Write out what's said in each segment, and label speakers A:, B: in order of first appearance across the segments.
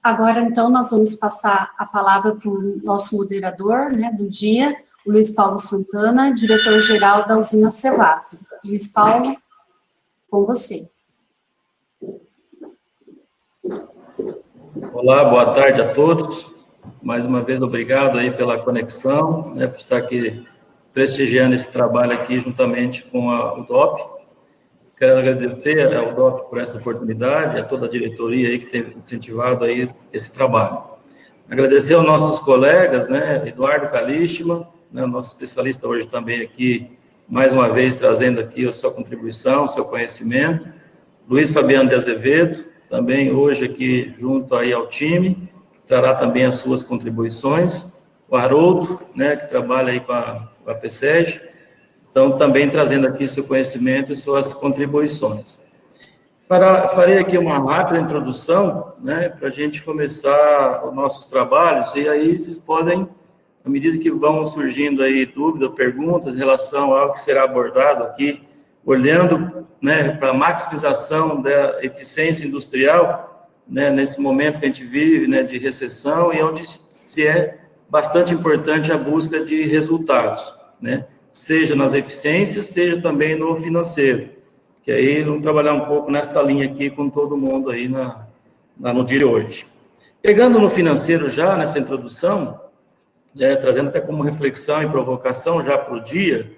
A: Agora, então, nós vamos passar a palavra para o nosso moderador, né, do dia, o Luiz Paulo Santana, diretor-geral da usina Cevasa. Luiz Paulo, com você.
B: Olá, boa tarde a todos. Mais uma vez, obrigado aí pela conexão, né, por estar aqui prestigiando esse trabalho aqui juntamente com o DOP. Quero agradecer ao DOP por essa oportunidade, a toda a diretoria aí que tem incentivado aí esse trabalho. Agradecer aos nossos colegas, né, Eduardo Kalishman, né, nosso especialista hoje também aqui, mais uma vez trazendo aqui a sua contribuição, o seu conhecimento. Luiz Fabiano de Azevedo, também hoje aqui junto aí ao time, que trará também as suas contribuições. O Haroldo, né, que trabalha aí com a PSEG, então também trazendo aqui seu conhecimento e suas contribuições. Farei aqui uma rápida introdução, né, para a gente começar os nossos trabalhos, e aí vocês podem, à medida que vão surgindo aí dúvidas, perguntas em relação ao que será abordado aqui, olhando, né, para a maximização da eficiência industrial, né, nesse momento que a gente vive, né, de recessão, e onde se é bastante importante a busca de resultados, né, seja nas eficiências, seja também no financeiro, que aí vamos trabalhar um pouco nesta linha aqui com todo mundo aí no dia de hoje. Pegando no financeiro já, nessa introdução, trazendo até como reflexão e provocação já para o dia,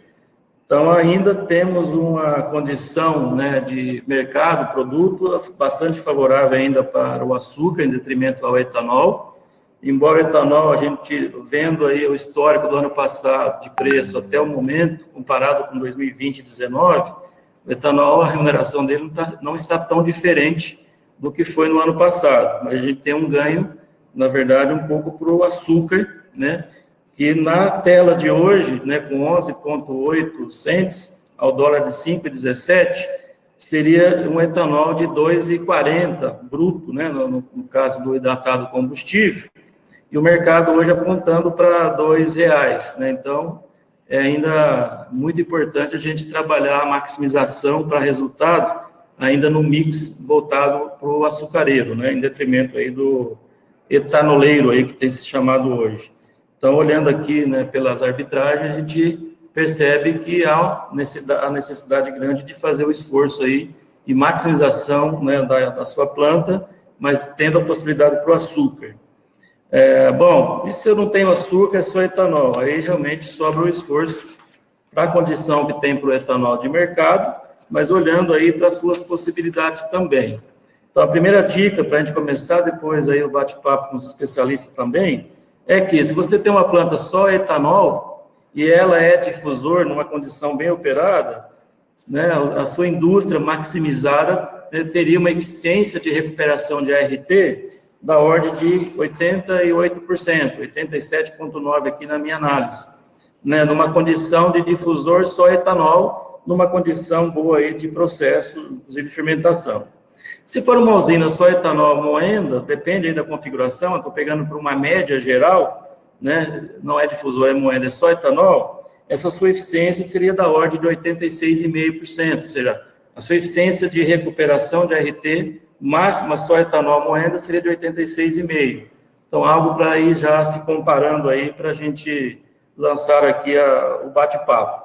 B: então ainda temos uma condição, né, de mercado, produto, bastante favorável ainda para o açúcar, em detrimento ao etanol. Embora o etanol, a gente vendo aí o histórico do ano passado de preço até o momento, comparado com 2020 e 2019, o etanol, a remuneração dele não está tão diferente do que foi no ano passado, mas a gente tem um ganho, na verdade, um pouco para o açúcar, né, que na tela de hoje, né, com 11,8 cents ao dólar de 5,17, seria um etanol de 2,40 bruto, né, no caso do hidratado combustível, e o mercado hoje apontando para R$2, né? Então, é ainda muito importante a gente trabalhar a maximização para resultado, ainda no mix voltado para o açucareiro, né? Em detrimento aí do etanoleiro aí que tem se chamado hoje. Então, olhando aqui, né, pelas arbitragens, a gente percebe que há a necessidade grande de fazer o esforço aí de maximização, né, da sua planta, mas tendo a possibilidade para o açúcar. Bom, e se eu não tenho açúcar, é só etanol? Aí realmente sobra o esforço para a condição que tem para o etanol de mercado, mas olhando aí para as suas possibilidades também. Então, a primeira dica para a gente começar, depois aí o bate-papo com os especialistas também, é que se você tem uma planta só etanol e ela é difusor numa condição bem operada, né, a sua indústria maximizada, né, teria uma eficiência de recuperação de ART da ordem de 88%, 87,9% aqui na minha análise, né, numa condição de difusor só etanol, numa condição boa aí de processo, inclusive de fermentação. Se for uma usina só etanol moendas, depende aí da configuração, eu estou pegando por uma média geral, né, não é difusor, é moenda, é só etanol, essa sua eficiência seria da ordem de 86,5%, ou seja, a sua eficiência de recuperação de ART máxima só etanol moenda seria de 86,5%. Então, algo para ir já se comparando aí para a gente lançar aqui o bate-papo.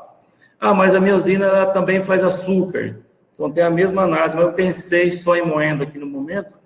B: Ah, mas a minha usina ela também faz açúcar. Então, tem a mesma análise, mas eu pensei só em moenda aqui no momento.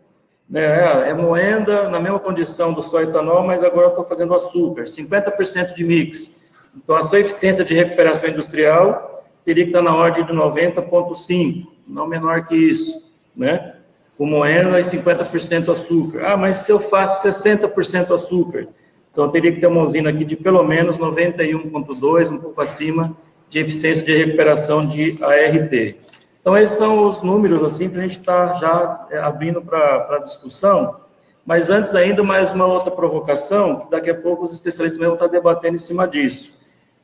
B: Né? É moenda na mesma condição do só etanol, mas agora eu estou fazendo açúcar, 50% de mix. Então, a sua eficiência de recuperação industrial teria que estar na ordem de 90,5%, não menor que isso, né? Com moenda e 50% açúcar. Ah, mas se eu faço 60% açúcar, então eu teria que ter uma usina aqui de pelo menos 91,2%, um pouco acima de eficiência de recuperação de ART. Então, esses são os números, assim, para a gente estar já abrindo para a discussão. Mas antes ainda, mais uma outra provocação, que daqui a pouco os especialistas vão estar debatendo em cima disso.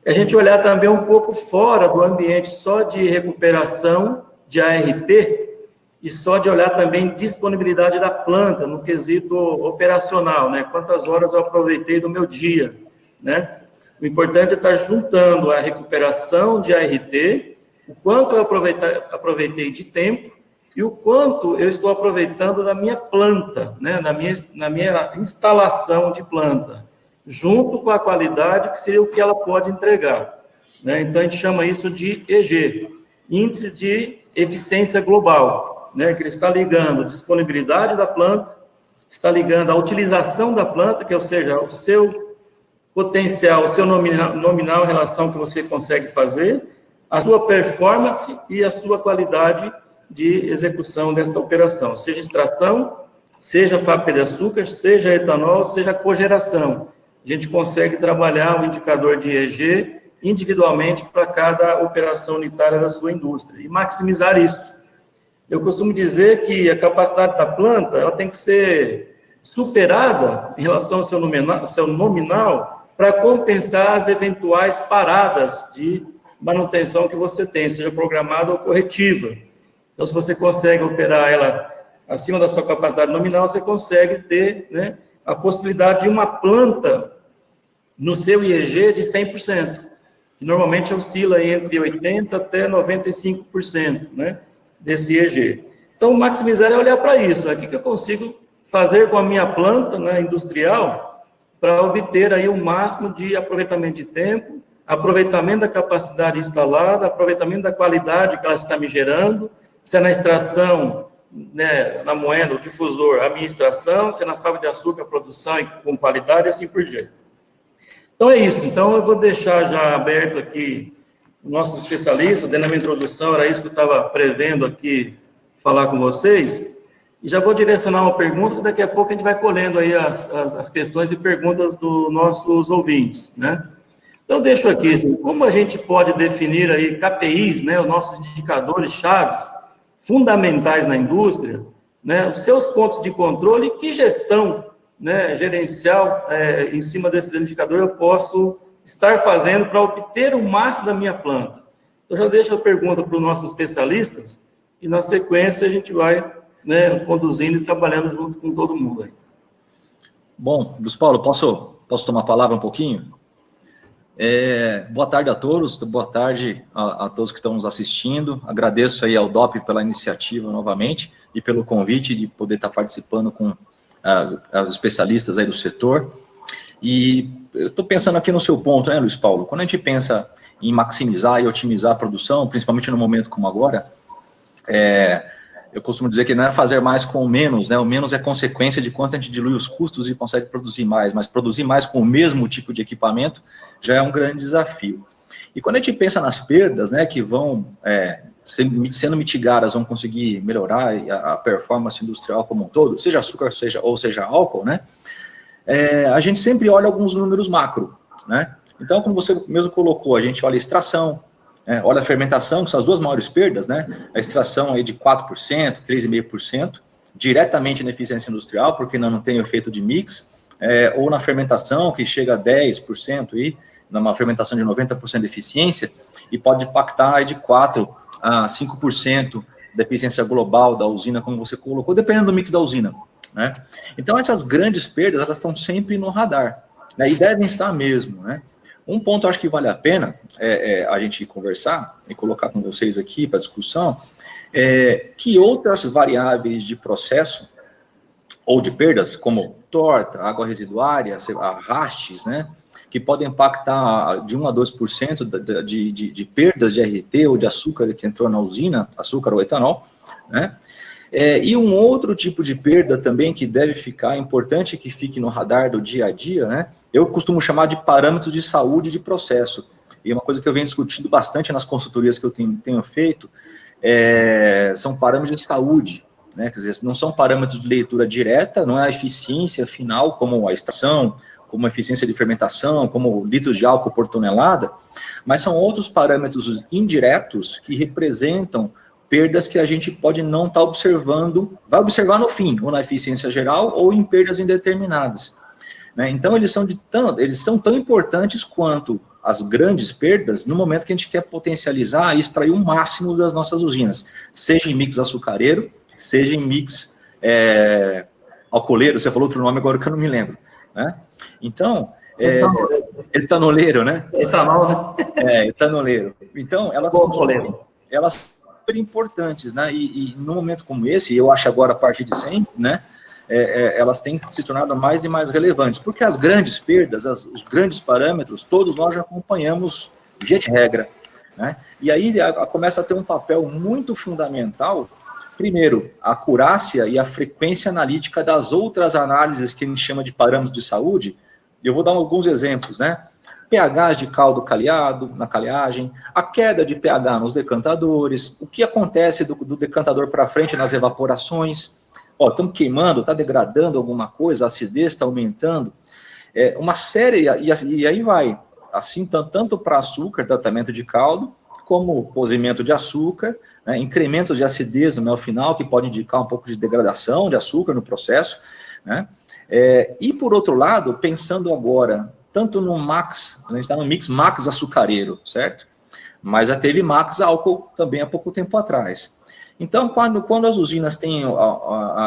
B: A gente olhar também um pouco fora do ambiente só de recuperação de ART, e só de olhar também disponibilidade da planta no quesito operacional, né? Quantas horas eu aproveitei do meu dia, né? O importante é estar juntando a recuperação de ART, o quanto eu aproveitei de tempo e o quanto eu estou aproveitando da minha planta, né, na minha instalação de planta, junto com a qualidade, que seria o que ela pode entregar, né? Então, a gente chama isso de EG, Índice de Eficiência Global, né, que ele está ligando a disponibilidade da planta, está ligando a utilização da planta, que, ou seja, o seu potencial, o seu nominal em relação ao que você consegue fazer, a sua performance e a sua qualidade de execução desta operação, seja extração, seja fábrica de açúcar, seja etanol, seja cogeração. A gente consegue trabalhar o indicador de EG individualmente para cada operação unitária da sua indústria e maximizar isso. Eu costumo dizer que a capacidade da planta ela tem que ser superada em relação ao seu nominal para compensar as eventuais paradas de manutenção que você tem, seja programada ou corretiva. Então, se você consegue operar ela acima da sua capacidade nominal, você consegue ter, né, a possibilidade de uma planta no seu IEG de 100%, que normalmente oscila entre 80% até 95%, né, desse IEG. Então, maximizar é olhar para isso, né, o que eu consigo fazer com a minha planta, né, industrial para obter aí o máximo de aproveitamento de tempo, aproveitamento da capacidade instalada, aproveitamento da qualidade que ela está me gerando, se é na extração, né, na moenda, o difusor, a minha extração, se é na fábrica de açúcar, a produção e com qualidade, e assim por diante. Então, é isso. Então, eu vou deixar já aberto aqui o nosso especialista, dentro da minha introdução, era isso que eu estava prevendo aqui falar com vocês, e já vou direcionar uma pergunta, que daqui a pouco a gente vai colhendo aí as questões e perguntas dos nossos ouvintes, né? Então, deixo aqui, assim, como a gente pode definir aí KPIs, né, os nossos indicadores chaves, fundamentais na indústria, né, os seus pontos de controle e que gestão, né, gerencial em cima desses indicadores eu posso estar fazendo para obter o máximo da minha planta. Então, já deixo a pergunta para os nossos especialistas e, na sequência, a gente vai, né, conduzindo e trabalhando junto com todo mundo aí.
C: Bom, Luiz Paulo, posso tomar a palavra um pouquinho? Boa tarde a todos, boa tarde a todos que estão nos assistindo. Agradeço aí ao DOP pela iniciativa novamente e pelo convite de poder estar participando com os especialistas aí do setor. E eu estou pensando aqui no seu ponto, né, Luiz Paulo? Quando a gente pensa em maximizar e otimizar a produção, principalmente no momento como agora, eu costumo dizer que não é fazer mais com o menos, né? O menos é consequência de quanto a gente dilui os custos e consegue produzir mais, mas produzir mais com o mesmo tipo de equipamento já é um grande desafio. E quando a gente pensa nas perdas, né, que vão sendo mitigadas, vão conseguir melhorar a performance industrial como um todo, seja açúcar, seja álcool, né, a gente sempre olha alguns números macro, né? Então, como você mesmo colocou, a gente olha a extração, olha a fermentação, que são as duas maiores perdas, né? A extração aí de 4%, 3,5%, diretamente na eficiência industrial, porque não tem efeito de mix, ou na fermentação, que chega a 10%, aí, numa fermentação de 90% de eficiência, e pode impactar aí de 4% a 5% da eficiência global da usina, como você colocou, dependendo do mix da usina, né? Então, essas grandes perdas, elas estão sempre no radar, né? E devem estar mesmo, né? Um ponto eu acho que vale a pena a gente conversar e colocar com vocês aqui para discussão, que outras variáveis de processo ou de perdas, como torta, água residuária, arrastes, né, que podem impactar de 1 a 2% de perdas de RT ou de açúcar que entrou na usina, açúcar ou etanol, né? E um outro tipo de perda também que deve ficar importante, que fique no radar do dia a dia, né? Eu costumo chamar de parâmetros de saúde de processo. E uma coisa que eu venho discutindo bastante nas consultorias que eu tenho feito, são parâmetros de saúde, né? Quer dizer, não são parâmetros de leitura direta, não é a eficiência final, como a extração, como a eficiência de fermentação, como litros de álcool por tonelada, mas são outros parâmetros indiretos que representam perdas que a gente pode não estar observando, vai observar no fim, ou na eficiência geral, ou em perdas indeterminadas, né? Então, eles são tão importantes quanto as grandes perdas no momento que a gente quer potencializar e extrair o máximo das nossas usinas, seja em mix açucareiro, seja em mix alcooleiro, você falou outro nome agora que eu não me lembro, né? Então, etanoleiro, né?
B: Etanol, né?
C: Etanoleiro. Então, elas super importantes, né? E num momento como esse, eu acho agora a partir de sempre, né? Elas têm se tornado mais e mais relevantes, porque as grandes perdas, os grandes parâmetros, todos nós já acompanhamos via de regra, né? E aí começa a ter um papel muito fundamental, primeiro, a acurácia e a frequência analítica das outras análises que a gente chama de parâmetros de saúde. Eu vou dar alguns exemplos, né? pHs de caldo calhado, na calhagem, a queda de pH nos decantadores, o que acontece do decantador para frente nas evaporações. Ó, estamos queimando, está degradando alguma coisa, a acidez está aumentando. Uma série, e aí vai, assim, tanto para açúcar, tratamento de caldo, como cozimento de açúcar, né, incrementos de acidez no mel final, que pode indicar um pouco de degradação de açúcar no processo, né? E por outro lado, pensando agora, tanto no Max, a gente está no mix Max açucareiro, certo? Mas já teve Max álcool também há pouco tempo atrás. Então, quando as usinas têm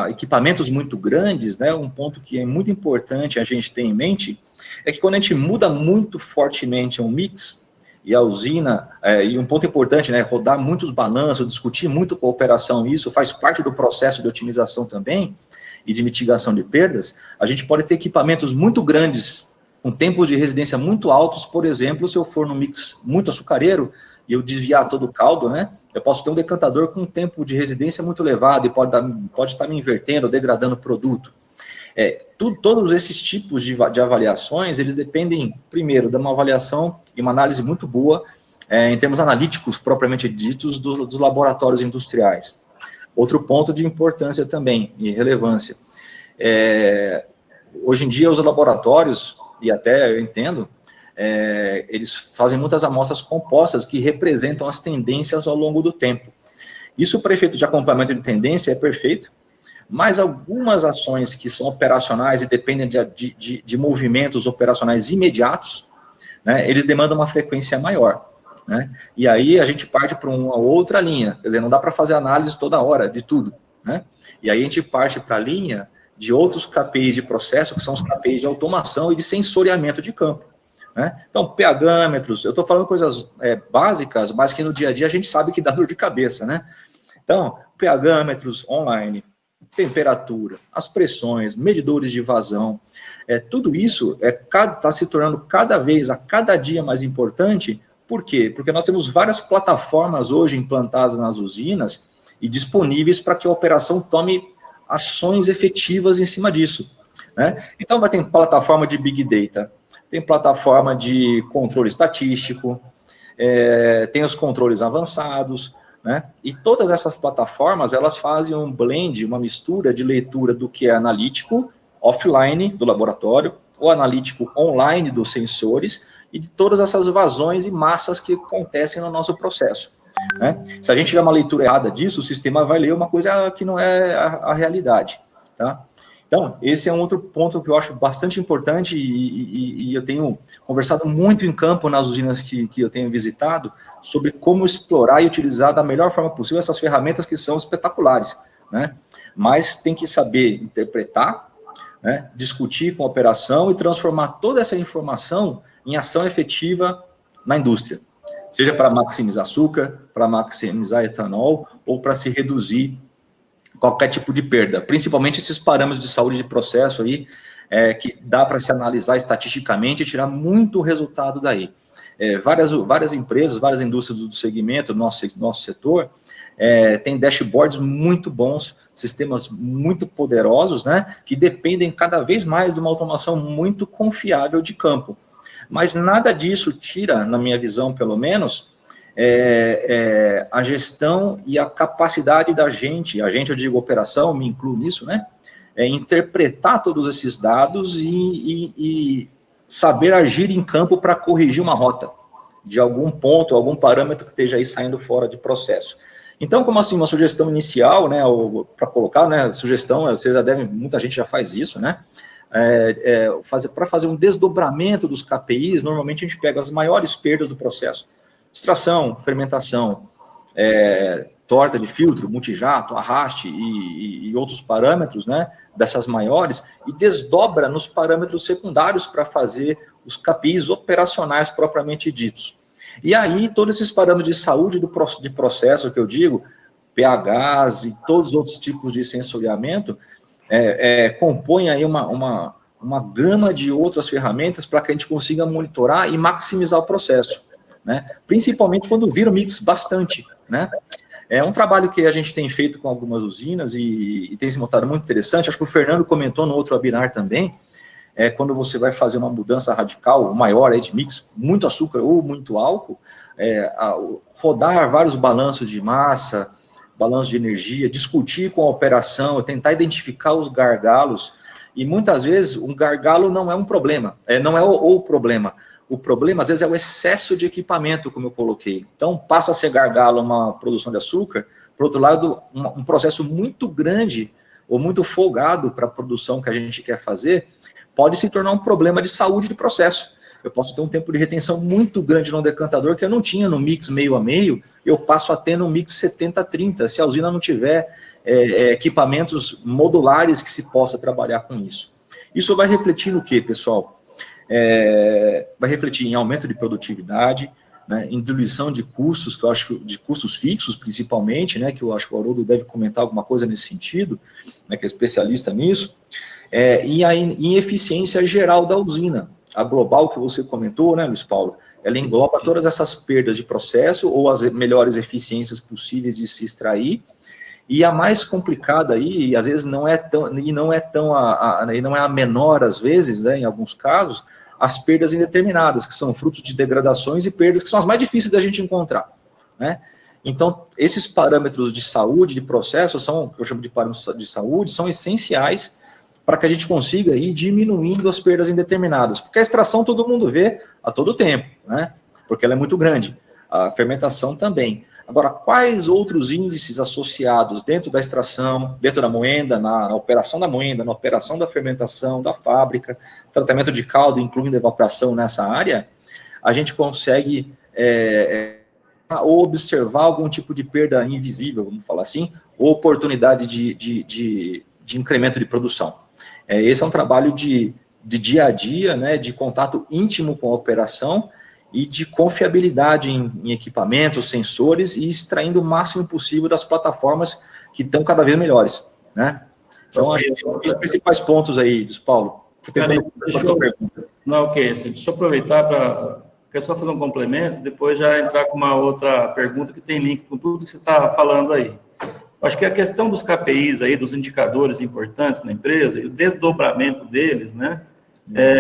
C: equipamentos muito grandes, né, um ponto que é muito importante a gente ter em mente, é que quando a gente muda muito fortemente um mix, e a usina, e um ponto importante, né, rodar muitos balanços, discutir muito com a operação, isso faz parte do processo de otimização também, e de mitigação de perdas, a gente pode ter equipamentos muito grandes, com tempos de residência muito altos, por exemplo, se eu for num mix muito açucareiro, e eu desviar todo o caldo, né, eu posso ter um decantador com um tempo de residência muito elevado, e pode estar me invertendo, degradando o produto. Todos esses tipos de avaliações, eles dependem, primeiro, de uma avaliação e uma análise muito boa, em termos analíticos, propriamente ditos, dos laboratórios industriais. Outro ponto de importância também, e relevância, hoje em dia os laboratórios, e até eu entendo, eles fazem muitas amostras compostas que representam as tendências ao longo do tempo. Isso para efeito de acompanhamento de tendência é perfeito, mas algumas ações que são operacionais e dependem de movimentos operacionais imediatos, né, eles demandam uma frequência maior. Né? E aí a gente parte para uma outra linha, quer dizer, não dá para fazer análise toda hora de tudo, né? E aí a gente parte para a linha de outros KPIs de processo, que são os KPIs de automação e de sensoriamento de campo, né? Então, pHmetros, eu estou falando coisas básicas, mas que no dia a dia a gente sabe que dá dor de cabeça, né? Então, pHmetros online, temperatura, as pressões, medidores de vazão, tudo isso está se tornando cada dia mais importante. Por quê? Porque nós temos várias plataformas hoje implantadas nas usinas e disponíveis para que a operação tome ações efetivas em cima disso, né? Então, vai ter plataforma de Big Data, tem plataforma de controle estatístico, tem os controles avançados, né? E todas essas plataformas, elas fazem um blend, uma mistura de leitura do que é analítico, offline, do laboratório, ou analítico online dos sensores, e de todas essas vazões e massas que acontecem no nosso processo, né? Se a gente tiver uma leitura errada disso, o sistema vai ler uma coisa que não é a realidade, tá? Então, esse é um outro ponto que eu acho bastante importante e eu tenho conversado muito em campo nas usinas que eu tenho visitado sobre como explorar e utilizar da melhor forma possível essas ferramentas que são espetaculares, né? Mas tem que saber interpretar, né, discutir com a operação e transformar toda essa informação em ação efetiva na indústria, seja para maximizar açúcar, para maximizar etanol, ou para se reduzir qualquer tipo de perda, principalmente esses parâmetros de saúde de processo aí, que dá para se analisar estatisticamente e tirar muito resultado daí. Várias empresas, várias indústrias do segmento, nosso setor, tem dashboards muito bons, sistemas muito poderosos, né, que dependem cada vez mais de uma automação muito confiável de campo. Mas nada disso tira, na minha visão pelo menos, a gestão e a capacidade da gente, eu digo operação, me incluo nisso, né, interpretar todos esses dados e saber agir em campo para corrigir uma rota de algum ponto, algum parâmetro que esteja aí saindo fora de processo. Então, como assim, uma sugestão inicial, né, para colocar, né, sugestão, vocês já devem, muita gente já faz isso, né, para fazer um desdobramento dos KPIs, normalmente a gente pega as maiores perdas do processo, extração, fermentação, torta de filtro, multijato, arraste e outros parâmetros, né, dessas maiores, e desdobra nos parâmetros secundários para fazer os KPIs operacionais propriamente ditos. E aí, todos esses parâmetros de saúde de processo que eu digo, pHs e todos os outros tipos de sensoriamento, compõem aí uma gama de outras ferramentas para que a gente consiga monitorar e maximizar o processo, né? Principalmente quando vira o mix bastante, né? É um trabalho que a gente tem feito com algumas usinas e tem se mostrado muito interessante. Acho que o Fernando comentou no outro webinar também, quando você vai fazer uma mudança radical, maior aí de mix, muito açúcar ou muito álcool, rodar vários balanços de massa, balanço de energia, discutir com a operação, tentar identificar os gargalos, e muitas vezes um gargalo não é um problema, não é o problema. O problema, às vezes, é o excesso de equipamento, como eu coloquei. Então, passa a ser gargalo uma produção de açúcar, por outro lado, um processo muito grande ou muito folgado para a produção que a gente quer fazer, pode se tornar um problema de saúde do processo. Eu posso ter um tempo de retenção muito grande no decantador que eu não tinha no mix meio a meio, eu passo a ter no mix 70-30, se a usina não tiver equipamentos modulares que se possa trabalhar com isso. Isso vai refletir no quê, pessoal? Vai refletir em aumento de produtividade, né, em diluição de custos, que eu acho de custos fixos, principalmente, né, que eu acho que o Haroldo deve comentar alguma coisa nesse sentido, né, que é especialista nisso, e em eficiência geral da usina. A global que você comentou, né, Luiz Paulo, ela engloba todas essas perdas de processo ou as melhores eficiências possíveis de se extrair, e a mais complicada aí, e às vezes não é a menor às vezes, né, em alguns casos, as perdas indeterminadas, que são frutos de degradações e perdas que são as mais difíceis da gente encontrar, né? Então, esses parâmetros de saúde, de processo, que eu chamo de parâmetros de saúde, são essenciais para que a gente consiga ir diminuindo as perdas indeterminadas, porque a extração todo mundo vê a todo tempo, né? Porque ela é muito grande, a fermentação também. Agora, quais outros índices associados dentro da extração, dentro da moenda, na operação da moenda, na operação da fermentação, da fábrica, tratamento de caldo, incluindo evaporação nessa área, a gente consegue observar algum tipo de perda invisível, vamos falar assim, ou oportunidade de incremento de produção. Esse é um trabalho de dia a dia, né, de contato íntimo com a operação, e de confiabilidade em equipamentos, sensores, e extraindo o máximo possível das plataformas que estão cada vez melhores, né? Então, acho que são os principais pontos aí, Luiz Paulo.
B: Deixa eu aproveitar para... Quero só fazer um complemento, depois já entrar com uma outra pergunta que tem link com tudo que você está falando aí. Acho que a questão dos KPIs aí, dos indicadores importantes na empresa, e o desdobramento deles, né?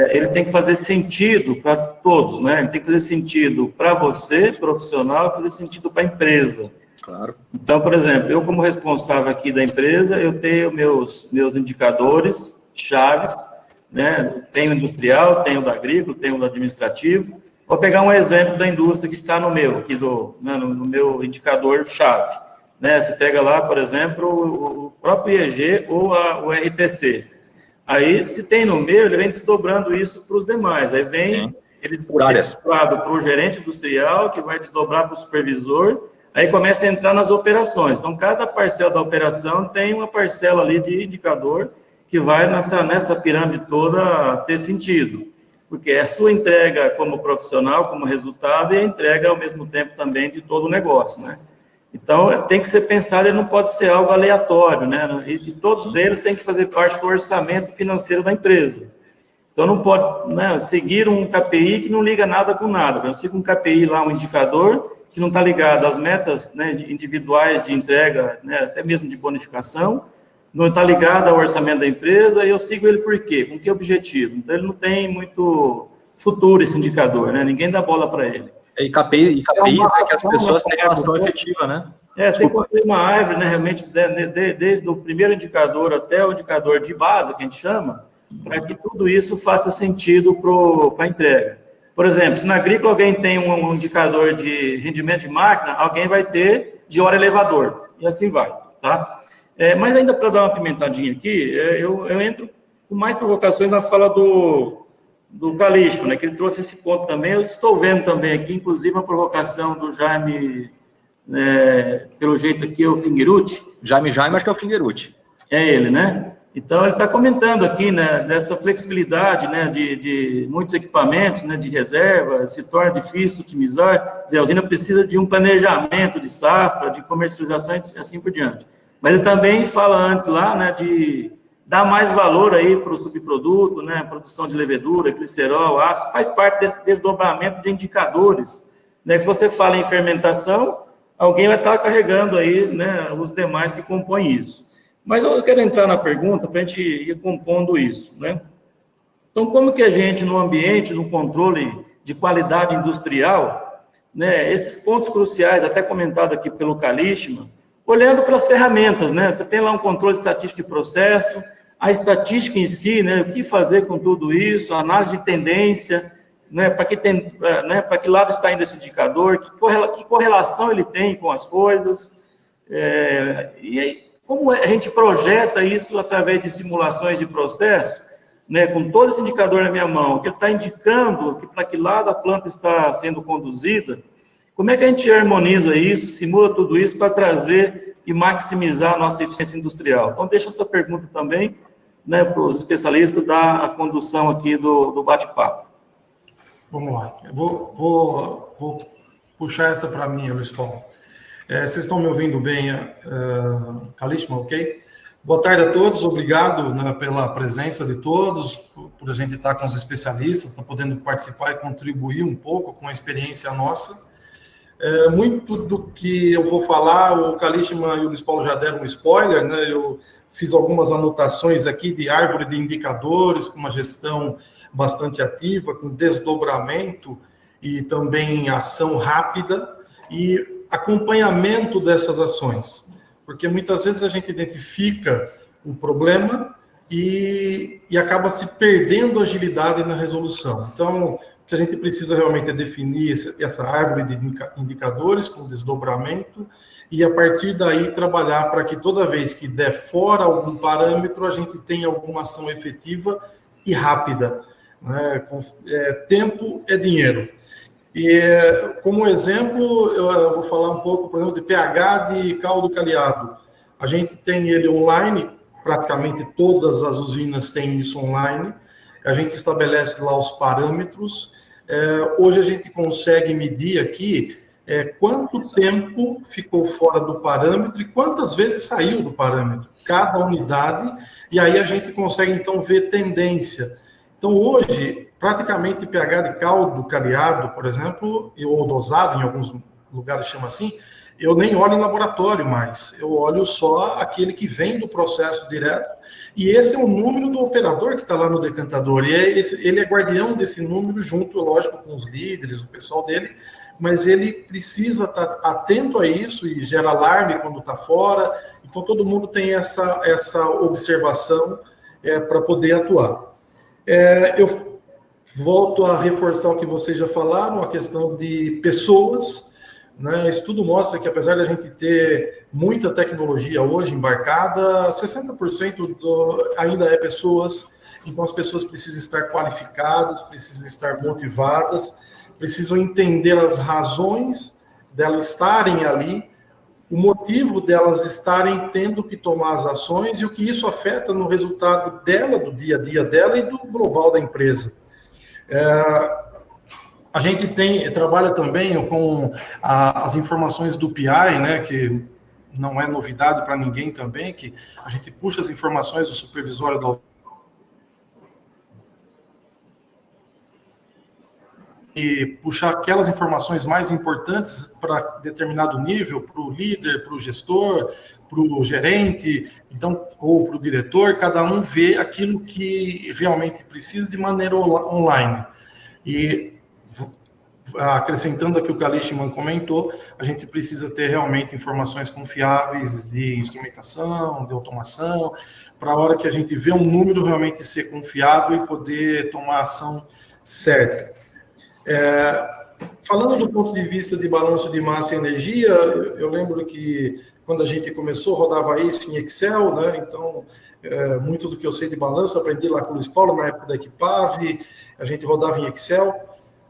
B: Ele tem que fazer sentido para todos, né? Ele tem que fazer sentido para você, profissional, e fazer sentido para a empresa.
C: Claro.
B: Então, por exemplo, eu como responsável aqui da empresa, eu tenho meus indicadores chaves, né? Tenho o industrial, tenho o da agrícola, tenho o do administrativo. Vou pegar um exemplo da indústria que está no meu indicador chave, né? Você pega lá, por exemplo, o próprio IEG ou o RTC. Aí, se tem no meu, ele vem desdobrando isso para os demais. Aí vem, ele desdobrado para o gerente industrial, que vai desdobrar para o supervisor, aí começa a entrar nas operações. Então, cada parcela da operação tem uma parcela ali de indicador que vai nessa pirâmide toda ter sentido. Porque é a sua entrega como profissional, como resultado, e a entrega ao mesmo tempo também de todo o negócio, né? Então, tem que ser pensado, ele não pode ser algo aleatório, né? E todos eles têm que fazer parte do orçamento financeiro da empresa. Então, não pode, né, seguir um KPI que não liga nada com nada. Eu sigo um KPI lá, um indicador, que não está ligado às metas, né, individuais de entrega, né, até mesmo de bonificação, não está ligado ao orçamento da empresa, e eu sigo ele por quê? Com que objetivo? Então, ele não tem muito futuro, esse indicador, né? Ninguém dá bola para ele.
C: E KPIs é que as pessoas têm uma ação efetiva, né?
B: Você tem que construir uma árvore, né, realmente, desde o primeiro indicador até o indicador de base, que a gente chama, para que tudo isso faça sentido para a entrega. Por exemplo, se na agrícola alguém tem um indicador de rendimento de máquina, alguém vai ter de hora elevador, e assim vai, tá? Mas ainda para dar uma pimentadinha aqui, eu entro com mais provocações na fala do Calixto, né, que ele trouxe esse ponto também. Eu estou vendo também aqui, inclusive, uma provocação do Jaime, pelo jeito aqui, é o Fingerucci.
C: Jaime, acho que é o Fingerucci.
B: É ele, né? Então, ele está comentando aqui, né, dessa flexibilidade, né, de muitos equipamentos, né, de reserva, se torna difícil otimizar, quer dizer, a usina precisa de um planejamento de safra, de comercialização e assim por diante. Mas ele também fala antes lá, né, de dar mais valor aí para o subproduto, né, produção de levedura, glicerol, ácido, faz parte desse desdobramento de indicadores, né, se você fala em fermentação, alguém vai estar carregando aí, né, os demais que compõem isso. Mas eu quero entrar na pergunta para a gente ir compondo isso, né? Então, como que a gente, no ambiente, no controle de qualidade industrial, né, esses pontos cruciais, até comentado aqui pelo Kalishma, olhando para as ferramentas, né? Você tem lá um controle estatístico de processo, a estatística em si, né? O que fazer com tudo isso, a análise de tendência, né? Para que lado está indo esse indicador, que correlação ele tem com as coisas, e aí, como a gente projeta isso através de simulações de processo, né, com todo esse indicador na minha mão, que está indicando para que lado a planta está sendo conduzida, como é que a gente harmoniza isso, simula tudo isso para trazer e maximizar a nossa eficiência industrial? Então, deixa essa pergunta também, né, para os especialistas dar a condução aqui do bate-papo.
D: Vamos lá. Eu vou puxar essa para mim, Luiz Paulo. Vocês estão me ouvindo bem, Kalishma, ok? Boa tarde a todos, obrigado, né, pela presença de todos, por a gente estar com os especialistas, estar podendo participar e contribuir um pouco com a experiência nossa. Muito do que eu vou falar, o Kalishma e o Luiz Paulo já deram um spoiler, né? Eu fiz algumas anotações aqui de árvore de indicadores, com uma gestão bastante ativa, com desdobramento e também ação rápida e acompanhamento dessas ações, porque muitas vezes a gente identifica o problema e acaba se perdendo agilidade na resolução. Então, o que a gente precisa realmente é definir essa árvore de indicadores com desdobramento e, a partir daí, trabalhar para que toda vez que der fora algum parâmetro, a gente tenha alguma ação efetiva e rápida, né? Tempo é dinheiro. E, como exemplo, eu vou falar um pouco, por exemplo, de pH de caldo caleado. A gente tem ele online, praticamente todas as usinas têm isso online. A gente estabelece lá os parâmetros. Hoje a gente consegue medir aqui quanto tempo ficou fora do parâmetro e quantas vezes saiu do parâmetro, cada unidade, e aí a gente consegue, então, ver tendência. Então, hoje, praticamente pH de caldo caleado, por exemplo, ou dosado, em alguns lugares chama assim, eu nem olho em laboratório mais, eu olho só aquele que vem do processo direto, e esse é o número do operador que está lá no decantador, e ele é guardião desse número, junto, lógico, com os líderes, o pessoal dele, mas ele precisa estar atento a isso e gera alarme quando está fora, então todo mundo tem essa observação para poder atuar. Eu volto a reforçar o que vocês já falaram, a questão de pessoas, né? Isso tudo mostra que, apesar de a gente ter muita tecnologia hoje embarcada, 60% ainda é pessoas, então as pessoas precisam estar qualificadas, precisam estar motivadas, precisam entender as razões delas estarem ali, o motivo delas estarem tendo que tomar as ações e o que isso afeta no resultado dela, do dia a dia dela e do global da empresa. A gente trabalha também com as informações do PI, né, que não é novidade para ninguém também, que a gente puxa as informações do supervisório do e puxar aquelas informações mais importantes para determinado nível, para o líder, para o gestor, para o gerente, então, ou para o diretor, cada um vê aquilo que realmente precisa de maneira online. E, acrescentando aqui o que o Kalishma comentou, a gente precisa ter realmente informações confiáveis de instrumentação, de automação, para a hora que a gente vê um número realmente ser confiável e poder tomar a ação certa. Falando do ponto de vista de balanço de massa e energia, eu lembro que quando a gente começou, rodava isso em Excel, né? Então, muito do que eu sei de balanço, aprendi lá com o Luiz Paulo, na época da Equipave, a gente rodava em Excel,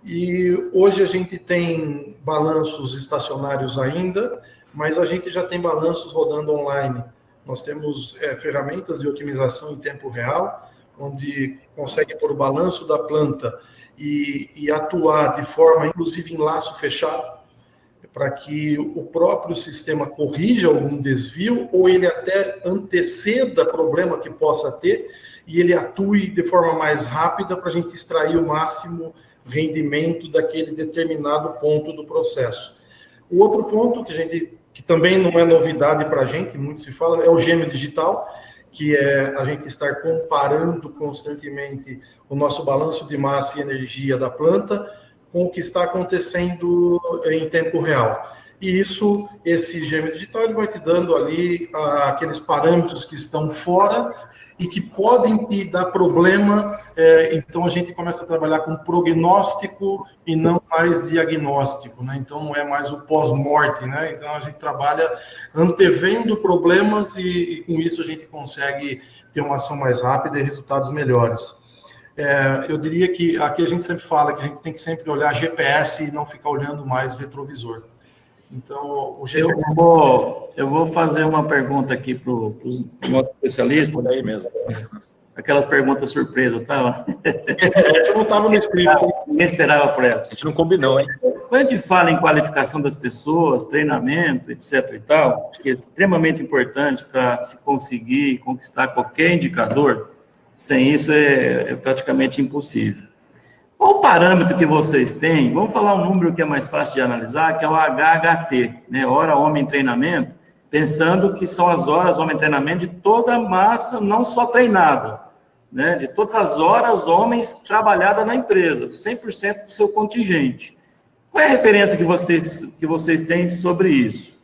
D: e hoje a gente tem balanços estacionários ainda, mas a gente já tem balanços rodando online. Nós temos ferramentas de otimização em tempo real, onde consegue pôr o balanço da planta e atuar de forma, inclusive, em laço fechado, para que o próprio sistema corrija algum desvio ou ele até anteceda problema que possa ter e ele atue de forma mais rápida para a gente extrair o máximo rendimento daquele determinado ponto do processo. O outro ponto que também não é novidade para a gente, muito se fala, é o gêmeo digital, que é a gente estar comparando constantemente o nosso balanço de massa e energia da planta com o que está acontecendo em tempo real. E esse gêmeo digital, ele vai te dando ali aqueles parâmetros que estão fora e que podem te dar problema, então a gente começa a trabalhar com prognóstico e não mais diagnóstico, né? Então não é mais o pós-morte, né? Então a gente trabalha antevendo problemas e com isso a gente consegue ter uma ação mais rápida e resultados melhores. Eu diria que aqui a gente sempre fala que a gente tem que sempre olhar GPS e não ficar olhando mais retrovisor. Então, o GPS...
B: Eu vou fazer uma pergunta aqui para os nossos especialistas.
C: Aí mesmo.
B: Aquelas perguntas surpresa, tá?
D: Essa não estava no script.
B: Ninguém esperava por ela.
C: A gente não combinou, hein?
B: Quando a gente fala em qualificação das pessoas, treinamento, etc. e tal, que é extremamente importante para se conseguir conquistar qualquer indicador, sem isso é praticamente impossível. Qual o parâmetro que vocês têm? Vamos falar um número que é mais fácil de analisar, que é o HHT, né? Hora Homem Treinamento, pensando que são as horas Homem Treinamento de toda a massa, não só treinada, né? De todas as horas homens trabalhadas na empresa, 100% do seu contingente. Qual é a referência que vocês têm sobre isso?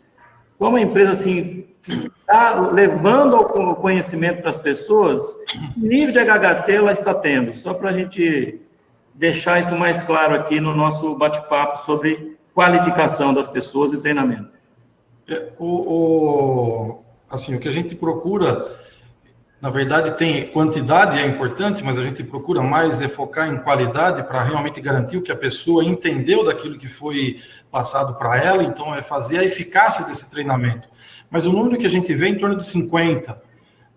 B: Como a empresa assim, está levando ao conhecimento para as pessoas, que nível de HHT ela está tendo? Só para a gente deixar isso mais claro aqui no nosso bate-papo sobre qualificação das pessoas e treinamento.
D: Assim, o que a gente procura, na verdade, tem quantidade, é importante, mas a gente procura mais focar em qualidade para realmente garantir o que a pessoa entendeu daquilo que foi passado para ela, então é fazer a eficácia desse treinamento. Mas o número que a gente vê é em torno de 50,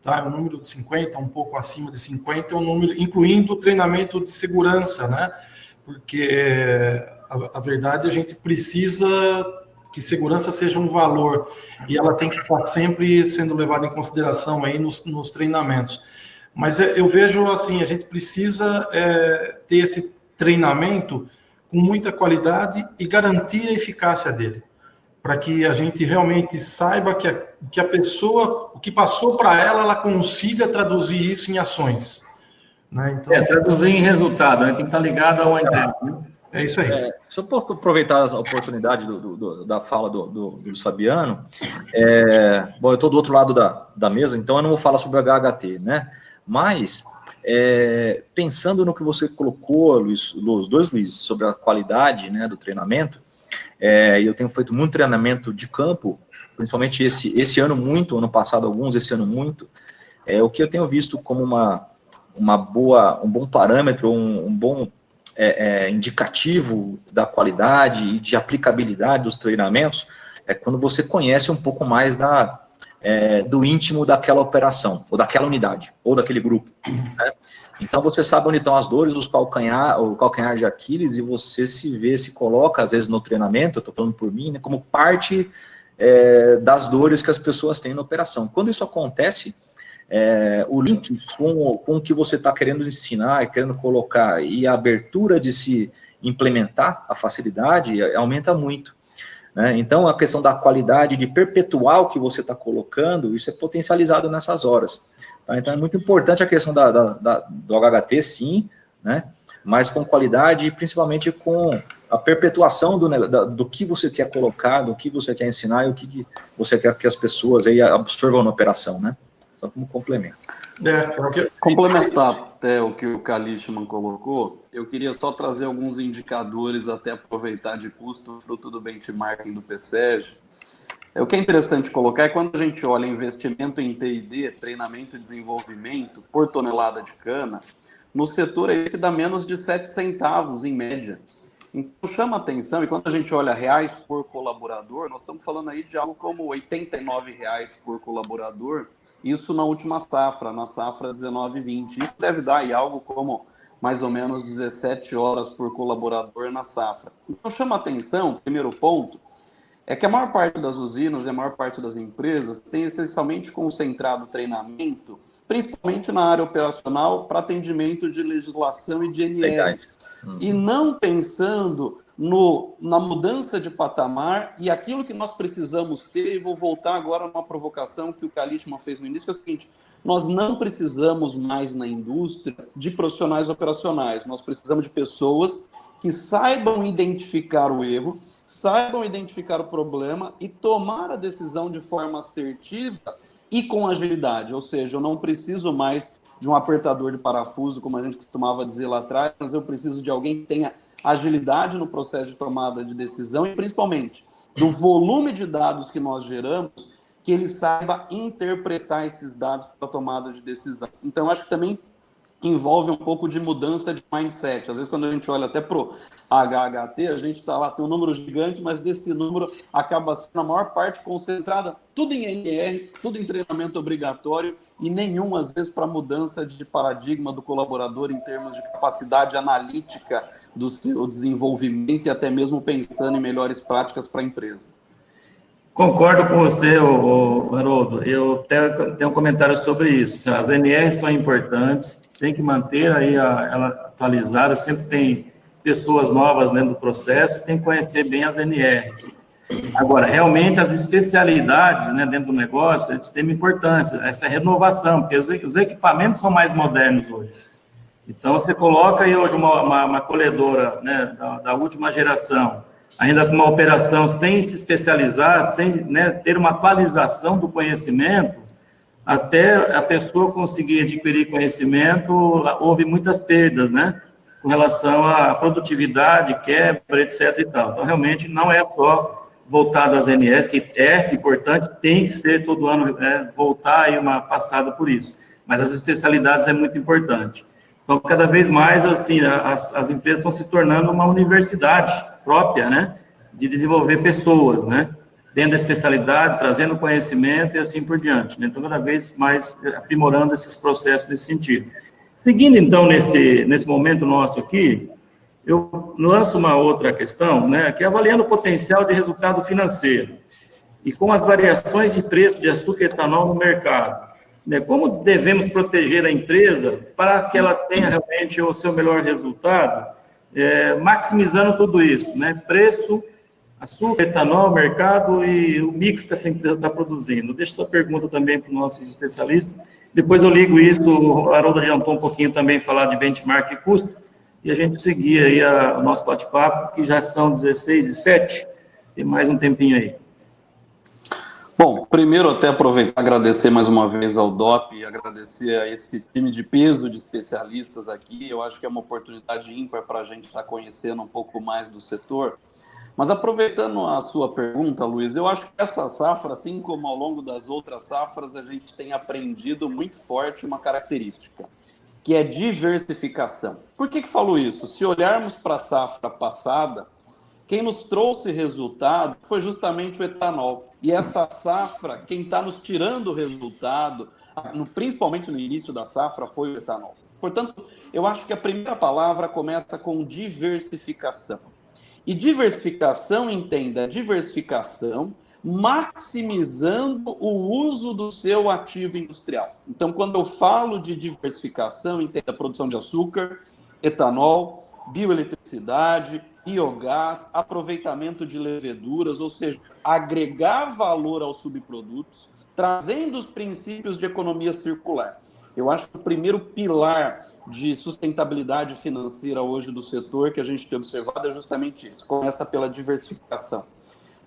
D: tá? O número de 50, um pouco acima de 50, é um número, incluindo o treinamento de segurança, né? Porque a verdade, a gente precisa que segurança seja um valor e ela tem que estar sempre sendo levada em consideração aí nos treinamentos. Mas eu vejo assim, a gente precisa ter esse treinamento com muita qualidade e garantir a eficácia dele, para que a gente realmente saiba que a pessoa, o que passou para ela consiga traduzir isso em ações. Né? Então,
B: traduzir em resultado, né? Tem que estar ligado a uma entrega. Né?
D: É isso aí.
C: Só para aproveitar a oportunidade da fala do Luiz Fabiano, bom, eu estou do outro lado da mesa, então eu não vou falar sobre HHT, né? Mas, pensando no que você colocou, Luiz, sobre a qualidade, né, do treinamento, eu tenho feito muito treinamento de campo, principalmente esse ano muito, ano passado alguns, esse ano muito, o que eu tenho visto como um bom parâmetro, um bom indicativo da qualidade e de aplicabilidade dos treinamentos, é quando você conhece um pouco mais do íntimo daquela operação, ou daquela unidade, ou daquele grupo, né? Então, você sabe onde estão as dores, o calcanhar de Aquiles, e você se coloca, às vezes, no treinamento, eu estou falando por mim, né, como parte das dores que as pessoas têm na operação. Quando isso acontece, o link com o que você está querendo ensinar, querendo colocar, e a abertura de se implementar, a facilidade, aumenta muito. Né? Então, a questão da qualidade, de perpetuar o que você está colocando, isso é potencializado nessas horas. Tá? Então, é muito importante a questão do HHT, sim, né? Mas com qualidade e principalmente com a perpetuação do que você quer colocar, do que você quer ensinar e o que você quer que as pessoas aí absorvam na operação, né? Só como complemento.
E: Complementar até o que o Kalishman colocou, eu queria só trazer alguns indicadores, até aproveitar de custo, fruto do benchmarking do PSEG. O que é interessante colocar é quando a gente olha investimento em T&D, treinamento e desenvolvimento, por tonelada de cana, no setor esse dá menos de 7 centavos em média. Então, chama atenção, e quando a gente olha reais por colaborador, nós estamos falando aí de algo como R$ 89 por colaborador, isso na última safra, na safra 19/20. Isso deve dar aí algo como mais ou menos 17 horas por colaborador na safra. Então, chama atenção, primeiro ponto, é que a maior parte das usinas e a maior parte das empresas tem essencialmente concentrado treinamento, principalmente na área operacional, para atendimento de legislação e de NR. E não pensando na mudança de patamar e aquilo que nós precisamos ter, e vou voltar agora numa provocação que o Kalishman fez no início, que é o seguinte: nós não precisamos mais na indústria de profissionais operacionais, nós precisamos de pessoas que saibam identificar o erro, saibam identificar o problema e tomar a decisão de forma assertiva e com agilidade. Ou seja, eu não preciso mais de um apertador de parafuso, como a gente costumava dizer lá atrás, mas eu preciso de alguém que tenha agilidade no processo de tomada de decisão e, principalmente, do volume de dados que nós geramos, que ele saiba interpretar esses dados para a tomada de decisão. Então, acho que também envolve um pouco de mudança de mindset. Às vezes, quando a gente olha até para o HHT, a gente está lá, tem um número gigante, mas desse número acaba sendo a maior parte concentrada, tudo em NR, tudo em treinamento obrigatório, e nenhum, às vezes, para mudança de paradigma do colaborador em termos de capacidade analítica do seu desenvolvimento e até mesmo pensando em melhores práticas para a empresa.
B: Concordo com você, Haroldo. Eu tenho um comentário sobre isso. As NRs são importantes, tem que manter aí ela atualizada, sempre tem pessoas novas dentro do processo, tem que conhecer bem as NRs. Agora, realmente, as especialidades, né, dentro do negócio, eles têm uma importância, essa renovação, porque os equipamentos são mais modernos hoje. Então, você coloca aí hoje uma colhedora, né, da última geração, ainda com uma operação sem se especializar, sem, né, ter uma atualização do conhecimento, até a pessoa conseguir adquirir conhecimento, houve muitas perdas, né, com relação à produtividade, quebra, etc. e tal. Então, realmente, não é só voltado às NS, que é importante, tem que ser todo ano, voltar aí uma passada por isso. Mas as especialidades é muito importante. Então, cada vez mais, assim, as empresas estão se tornando uma universidade própria, né, de desenvolver pessoas, né, dentro da especialidade, trazendo conhecimento e assim por diante, né, então, cada vez mais aprimorando esses processos nesse sentido. Seguindo, então, nesse momento nosso aqui, eu lanço uma outra questão, né, que é avaliando o potencial de resultado financeiro e com as variações de preço de açúcar e etanol no mercado. Né, como devemos proteger a empresa para que ela tenha realmente o seu melhor resultado, maximizando tudo isso, né, preço, açúcar, etanol, mercado e o mix que essa empresa está produzindo. Deixo essa pergunta também para os nossos especialistas. Depois eu ligo isso, o Haroldo adiantou um pouquinho também falar de benchmark e custo, e a gente seguir aí o nosso bate-papo, que já são 16h07, tem mais um tempinho aí.
E: Bom, primeiro até aproveitar e agradecer mais uma vez ao DOP e agradecer a esse time de peso de especialistas aqui. Eu acho que é uma oportunidade ímpar para a gente estar conhecendo um pouco mais do setor. Mas aproveitando a sua pergunta, Luiz, eu acho que essa safra, assim como ao longo das outras safras, a gente tem aprendido muito forte uma característica, que é diversificação. Por que falo isso? Se olharmos para a safra passada, quem nos trouxe resultado foi justamente o etanol. E essa safra, quem está nos tirando o resultado, principalmente no início da safra, foi o etanol. Portanto, eu acho que a primeira palavra começa com diversificação. E diversificação, entenda, diversificação maximizando o uso do seu ativo industrial. Então, quando eu falo de diversificação, entenda a produção de açúcar, etanol, bioeletricidade, biogás, aproveitamento de leveduras, ou seja, agregar valor aos subprodutos, trazendo os princípios de economia circular. Eu acho que o primeiro pilar de sustentabilidade financeira hoje do setor que a gente tem observado é justamente isso. Começa pela diversificação.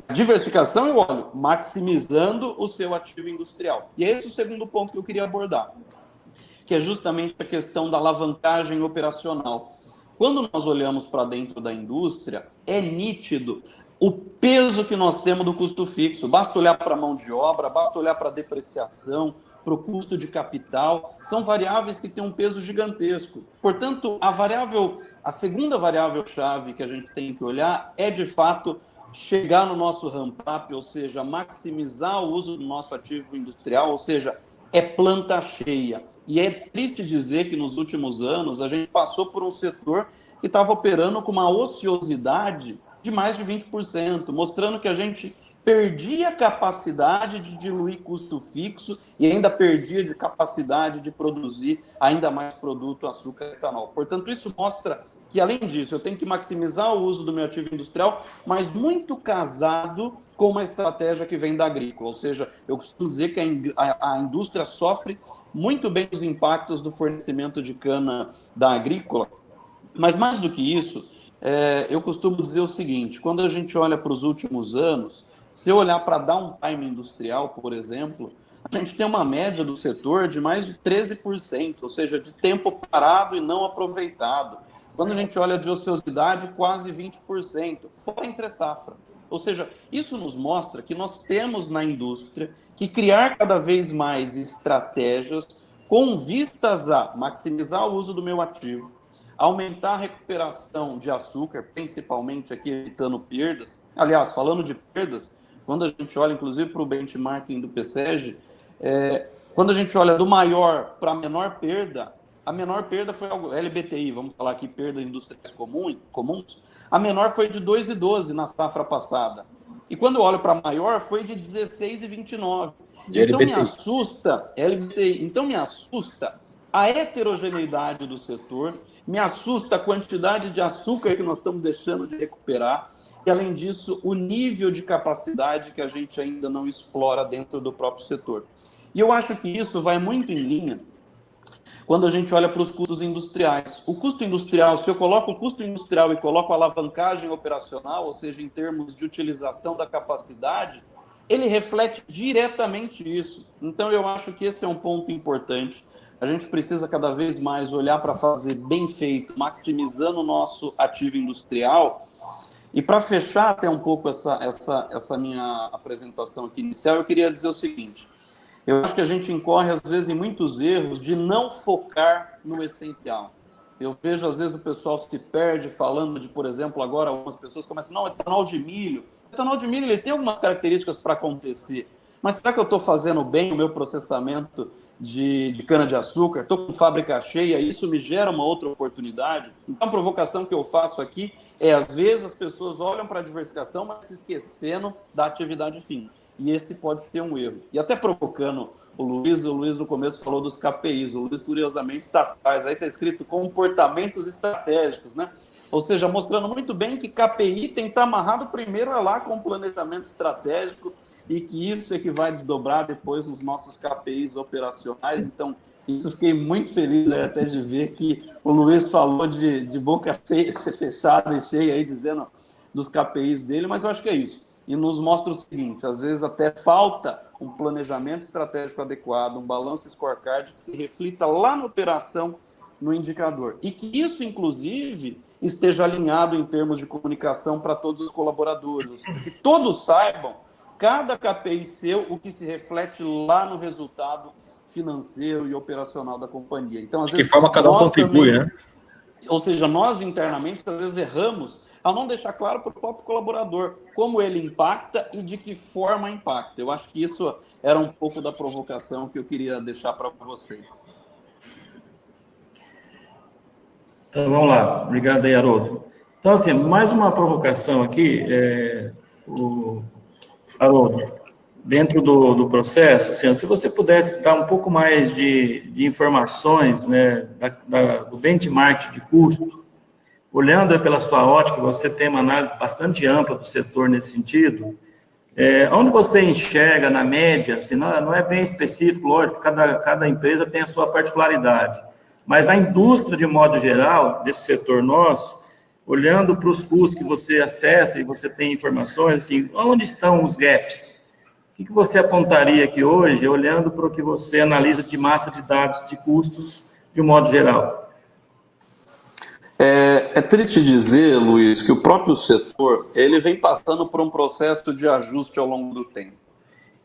E: A diversificação, eu olho, maximizando o seu ativo industrial. E é esse o segundo ponto que eu queria abordar, que é justamente a questão da alavancagem operacional. Quando nós olhamos para dentro da indústria, é nítido o peso que nós temos do custo fixo. Basta olhar para a mão de obra, basta olhar para a depreciação, para o custo de capital, são variáveis que têm um peso gigantesco. Portanto, a segunda variável-chave que a gente tem que olhar é, de fato, chegar no nosso ramp-up, ou seja, maximizar o uso do nosso ativo industrial, ou seja, é planta cheia. E é triste dizer que nos últimos anos a gente passou por um setor que estava operando com uma ociosidade de mais de 20%, mostrando que a gente perdia capacidade de diluir custo fixo e ainda perdia de capacidade de produzir ainda mais produto, açúcar e etanol. Portanto, isso mostra que, além disso, eu tenho que maximizar o uso do meu ativo industrial, mas muito casado com uma estratégia que vem da agrícola. Ou seja, eu costumo dizer que a indústria sofre muito bem os impactos do fornecimento de cana da agrícola, mas mais do que isso, eu costumo dizer o seguinte: quando a gente olha para os últimos anos, se eu olhar para downtime industrial, por exemplo, a gente tem uma média do setor de mais de 13%, ou seja, de tempo parado e não aproveitado. Quando a gente olha de ociosidade, quase 20%, fora entre safra. Ou seja, isso nos mostra que nós temos na indústria que criar cada vez mais estratégias com vistas a maximizar o uso do meu ativo, aumentar a recuperação de açúcar, principalmente aqui evitando perdas. Aliás, falando de perdas, quando a gente olha inclusive para o benchmarking do PSEG, quando a gente olha do maior para a menor perda, a menor perda foi algo LBTI, vamos falar aqui, perda de indústrias comuns, a menor foi de 2,12 na safra passada. E quando eu olho para a maior, foi de 16,29. Então me assusta, LBTI, então me assusta a heterogeneidade do setor, me assusta a quantidade de açúcar que nós estamos deixando de recuperar, e, além disso, o nível de capacidade que a gente ainda não explora dentro do próprio setor. E eu acho que isso vai muito em linha quando a gente olha para os custos industriais. O custo industrial, se eu coloco o custo industrial e coloco a alavancagem operacional, ou seja, em termos de utilização da capacidade, ele reflete diretamente isso. Então, eu acho que esse é um ponto importante. A gente precisa cada vez mais olhar para fazer bem feito, maximizando o nosso ativo industrial. E para fechar até um pouco essa minha apresentação aqui inicial, eu queria dizer o seguinte: eu acho que a gente incorre, às vezes, em muitos erros de não focar no essencial. Eu vejo, às vezes, o pessoal se perde falando de, por exemplo, agora algumas pessoas começam, não, etanol de milho. O etanol de milho ele tem algumas características para acontecer, mas será que eu estou fazendo bem o meu processamento de cana-de-açúcar? Estou com fábrica cheia, isso me gera uma outra oportunidade? Então, a provocação que eu faço aqui é, às vezes, as pessoas olham para a diversificação, mas se esquecendo da atividade fim. E esse pode ser um erro. E até provocando o Luiz no começo falou dos KPIs. O Luiz, curiosamente, está atrás. Aí está escrito comportamentos estratégicos, né? Ou seja, mostrando muito bem que KPI tem que estar amarrado primeiro lá com o planejamento estratégico e que isso é que vai desdobrar depois nos nossos KPIs operacionais. Então, isso fiquei muito feliz até de ver que o Luiz falou de boca fechada e cheia aí, dizendo dos KPIs dele, mas eu acho que é isso. E nos mostra o seguinte: às vezes até falta um planejamento estratégico adequado, um balanço scorecard que se reflita lá na operação, no indicador. E que isso, inclusive, esteja alinhado em termos de comunicação para todos os colaboradores, ou seja, que todos saibam, cada KPI seu, o que se reflete lá no resultado financeiro e operacional da companhia. Então, às vezes,
C: de que forma cada um contribui, também, né?
E: Ou seja, nós internamente, às vezes, erramos ao não deixar claro para o próprio colaborador como ele impacta e de que forma impacta. Eu acho que isso era um pouco da provocação que eu queria deixar para vocês.
B: Então, vamos lá. Obrigado aí, Haroldo. Então, assim, mais uma provocação aqui, Haroldo, dentro do processo, assim, se você pudesse dar um pouco mais de informações, né, do benchmark de custo, olhando pela sua ótica, você tem uma análise bastante ampla do setor nesse sentido, onde você enxerga, na média, assim, não é bem específico, lógico, cada empresa tem a sua particularidade, mas a indústria, de modo geral, desse setor nosso, olhando para os custos que você acessa e você tem informações, assim, onde estão os gaps? O que você apontaria aqui hoje, olhando para o que você analisa de massa de dados de custos, de um modo geral?
E: É triste dizer, Luiz, que o próprio setor ele vem passando por um processo de ajuste ao longo do tempo.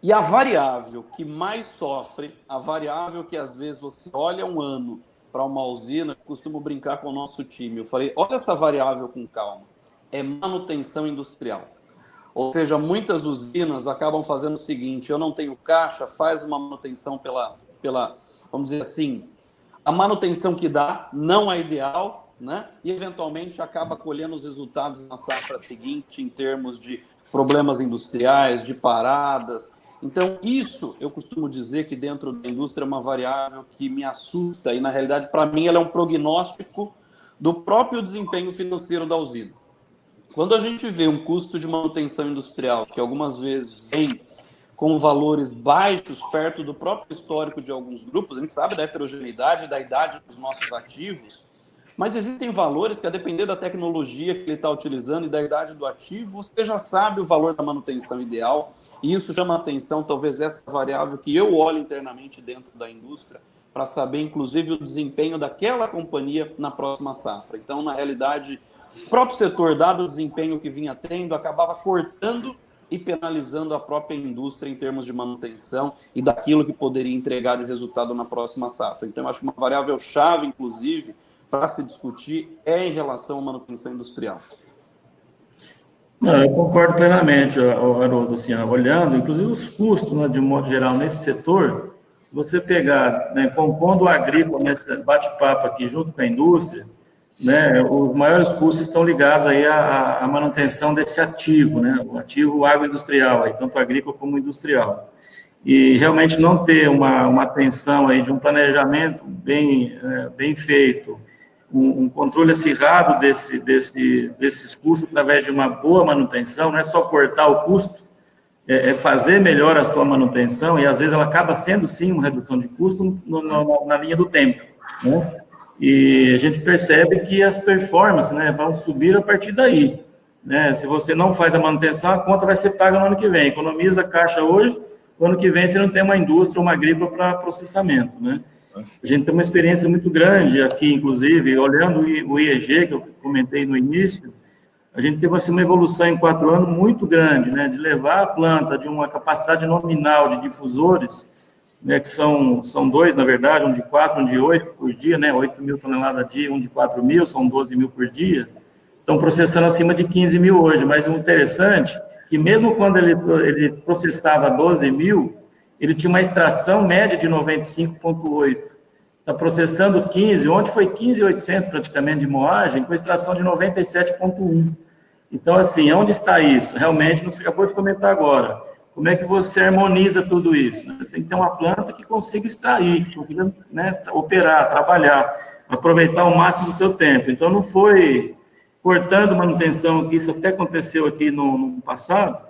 E: E a variável que mais sofre, a variável que às vezes você olha um ano para uma usina, costumo brincar com o nosso time, eu falei, olha essa variável com calma, é manutenção industrial. Ou seja, muitas usinas acabam fazendo o seguinte, eu não tenho caixa, faz uma manutenção pela vamos dizer assim, a manutenção que dá, não é ideal, né? E eventualmente acaba colhendo os resultados na safra seguinte em termos de problemas industriais, de paradas. Então, isso eu costumo dizer que dentro da indústria é uma variável que me assusta e, na realidade, para mim, ela é um prognóstico do próprio desempenho financeiro da usina. Quando a gente vê um custo de manutenção industrial que algumas vezes vem com valores baixos perto do próprio histórico de alguns grupos, a gente sabe da heterogeneidade, da idade dos nossos ativos, mas existem valores que, a depender da tecnologia que ele está utilizando e da idade do ativo, você já sabe o valor da manutenção ideal, e isso chama a atenção, talvez essa variável que eu olho internamente dentro da indústria, para saber, inclusive, o desempenho daquela companhia na próxima safra. Então, na realidade, o próprio setor, dado o desempenho que vinha tendo, acabava cortando e penalizando a própria indústria em termos de manutenção e daquilo que poderia entregar de resultado na próxima safra. Então, eu acho que uma variável-chave, inclusive, para se discutir é em relação à manutenção industrial.
B: Não, eu concordo plenamente, Haroldo, assim, olhando, inclusive os custos, né, de um modo geral, nesse setor, se você pegar, né, compondo o agrícola, nesse bate-papo aqui junto com a indústria, né, os maiores custos estão ligados aí à manutenção desse ativo, né, o ativo agroindustrial, aí, tanto agrícola como industrial. E realmente não ter uma atenção aí de um planejamento bem feito, um controle acirrado desses custos através de uma boa manutenção, não é só cortar o custo, é fazer melhor a sua manutenção, e às vezes ela acaba sendo, sim, uma redução de custo na linha do tempo, né? E a gente percebe que as performances, né, vão subir a partir daí, né? Se você não faz a manutenção, a conta vai ser paga no ano que vem, economiza a caixa hoje, no ano que vem você não tem uma indústria, uma agrícola para processamento, né? A gente tem uma experiência muito grande aqui, inclusive, olhando o IEG, que eu comentei no início, a gente teve assim, uma evolução em 4 anos muito grande, né, de levar a planta de uma capacidade nominal de difusores, né, que são 2, na verdade, um de 4, um de 8 por dia, né, 8 mil toneladas dia, um de 4 mil, são 12 mil por dia, estão processando acima de 15 mil hoje, mas o interessante que mesmo quando ele processava 12 mil, ele tinha uma extração média de 95,8. Está processando 15, ontem foi 15.800 praticamente de moagem, com extração de 97,1. Então, assim, onde está isso? Realmente, você acabou de comentar agora. Como é que você harmoniza tudo isso? Você tem que ter uma planta que consiga extrair, que consiga, né, operar, trabalhar, aproveitar o máximo do seu tempo. Então, não foi cortando manutenção, que isso até aconteceu aqui no passado,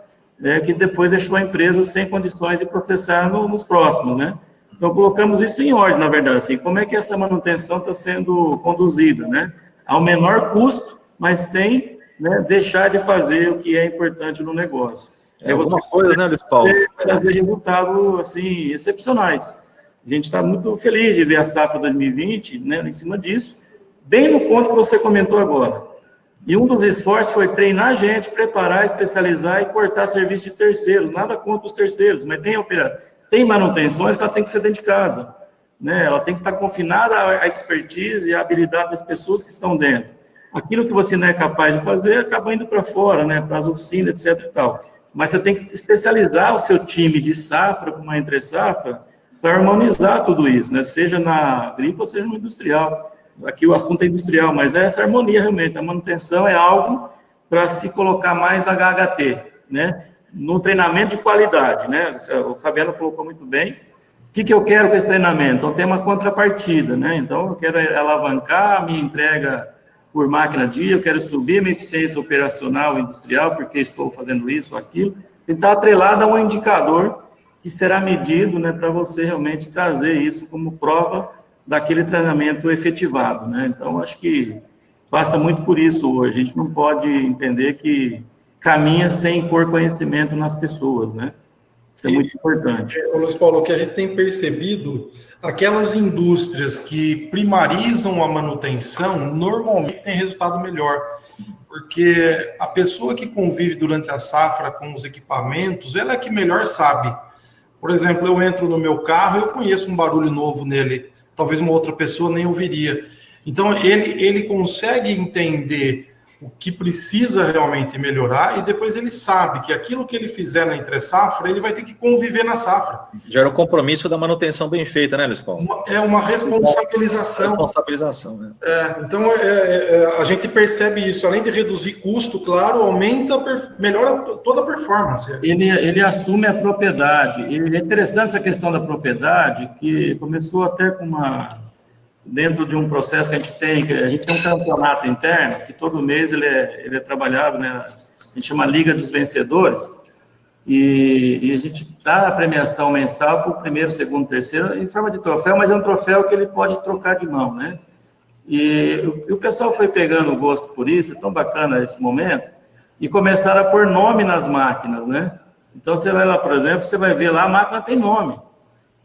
B: que depois deixou a empresa sem condições de processar nos próximos, né? Então, colocamos isso em ordem, na verdade, assim, como é que essa manutenção está sendo conduzida, né? Ao menor custo, mas sem, né, deixar de fazer o que é importante no negócio.
C: Algumas coisas, né, Luiz Paulo?
B: Trazer resultados, assim, excepcionais. A gente está muito feliz de ver a safra 2020, né, em cima disso, bem no ponto que você comentou agora. E um dos esforços foi treinar a gente, preparar, especializar e cortar serviço de terceiros. Nada contra os terceiros, mas tem manutenções que ela tem que ser dentro de casa, né? Ela tem que estar confinada à expertise e à habilidade das pessoas que estão dentro. Aquilo que você não é capaz de fazer, acaba indo para fora, né? Para as oficinas, etc e tal. Mas você tem que especializar o seu time de safra, com uma entre-safra, para harmonizar tudo isso, né? Seja na agrícola, seja no industrial. Aqui o assunto é industrial, mas é essa harmonia realmente. A manutenção é algo para se colocar mais HHT, né? No treinamento de qualidade, né? O Fabiano colocou muito bem. O que eu quero com esse treinamento? Então, tem uma contrapartida, né? Então, eu quero alavancar a minha entrega por máquina dia, eu quero subir a minha eficiência operacional e industrial, porque estou fazendo isso ou aquilo. Está atrelado a um indicador que será medido, né, para você realmente trazer isso como prova daquele treinamento efetivado, né? Então, acho que passa muito por isso hoje. A gente não pode entender que caminha sem pôr conhecimento nas pessoas, né? Isso é muito importante.
D: Luiz Paulo, o que a gente tem percebido, aquelas indústrias que primarizam a manutenção, normalmente tem resultado melhor, porque a pessoa que convive durante a safra com os equipamentos, ela é que melhor sabe Por exemplo, eu entro no meu carro, eu conheço um barulho novo nele, talvez uma outra pessoa nem ouviria. Então, ele consegue entender o que precisa realmente melhorar e depois ele sabe que aquilo que ele fizer na entre-safra, ele vai ter que conviver na safra.
C: Gera um compromisso da manutenção bem feita, né, Luiz Paulo?
D: É uma responsabilização.
C: Né?
D: Então, a gente percebe isso. Além de reduzir custo, claro, melhora toda a performance.
B: Ele assume a propriedade. E é interessante essa questão da propriedade, que começou até com dentro de um processo que a gente tem um campeonato interno, que todo mês ele é trabalhado, né? A gente chama Liga dos Vencedores, e a gente dá a premiação mensal para o primeiro, segundo, terceiro, em forma de troféu, mas é um troféu que ele pode trocar de mão, né? E o pessoal foi pegando o gosto por isso, é tão bacana esse momento, e começaram a pôr nome nas máquinas, né? Então, você vai lá, por exemplo, você vai ver lá, a máquina tem nome.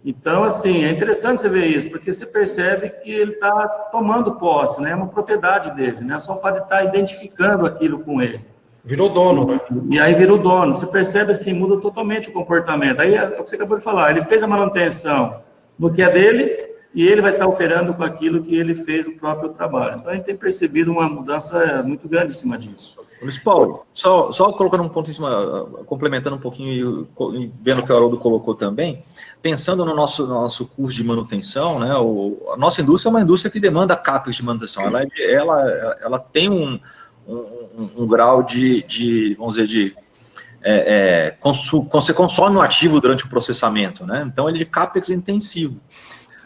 B: Então, assim, é interessante você ver isso, porque você percebe que ele está tomando posse, né? É uma propriedade dele, né? Só o fato de estar identificando aquilo com ele.
D: Virou dono, né?
B: E aí virou dono. Você percebe, assim, muda totalmente o comportamento. Aí é o que você acabou de falar, ele fez a manutenção no que é dele e ele vai estar operando com aquilo que ele fez o próprio trabalho. Então, a gente tem percebido uma mudança muito grande em cima disso.
C: Luiz Paulo, só colocando um ponto em cima, complementando um pouquinho e vendo o que o Haroldo colocou também, pensando no nosso curso de manutenção, né, a nossa indústria é uma indústria que demanda CAPEX de manutenção, ela tem um grau de vamos dizer, você consome um ativo durante o processamento, né, então ele é de CAPEX intensivo,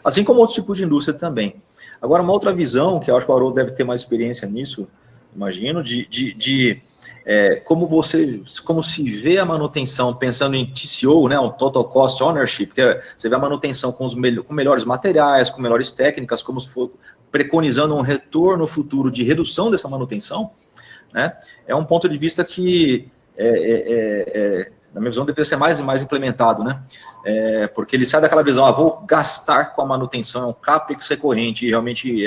C: assim como outros tipos de indústria também. Agora, uma outra visão, que eu acho que o Haroldo deve ter mais experiência nisso, imagino, como se vê a manutenção pensando em TCO, né, o Total Cost Ownership, que você vê a manutenção com melhores materiais, com melhores técnicas, como se for preconizando um retorno futuro de redução dessa manutenção, né, é um ponto de vista que, na minha visão, deveria ser mais implementado, né, porque ele sai daquela visão, vou gastar com a manutenção, é um CAPEX recorrente, e realmente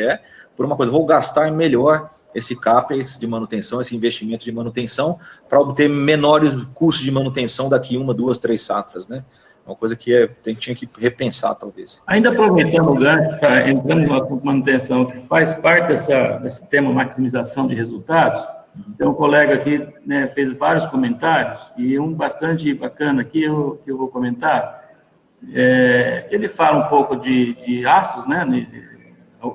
C: por uma coisa, vou gastar melhor esse CAPEX de manutenção, esse investimento de manutenção, para obter menores custos de manutenção daqui 1, 2, 3 safras, né? Uma coisa que tinha que repensar, talvez.
B: Ainda aproveitando o gancho, entrando no assunto de manutenção, que faz parte desse tema maximização de resultados, tem um colega aqui, né, fez vários comentários, e um bastante bacana aqui, que eu vou comentar, ele fala um pouco de aços, né,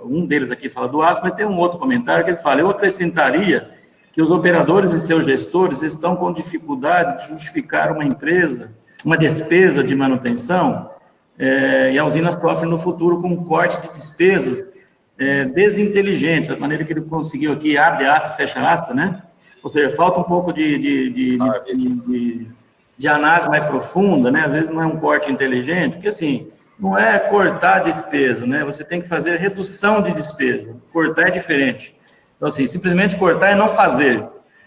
B: um deles aqui fala do aço, mas tem um outro comentário que ele fala, eu acrescentaria que os operadores e seus gestores estão com dificuldade de justificar uma despesa de manutenção, e a usina sofre no futuro com um corte de despesas desinteligente, da maneira que ele conseguiu aqui, abre aspas, fecha aspas, né? Ou seja, falta um pouco de análise mais profunda, né? Às vezes não é um corte inteligente, porque assim, não é cortar a despesa, né? Você tem que fazer redução de despesa. Cortar é diferente. Então, assim, simplesmente cortar é não fazer.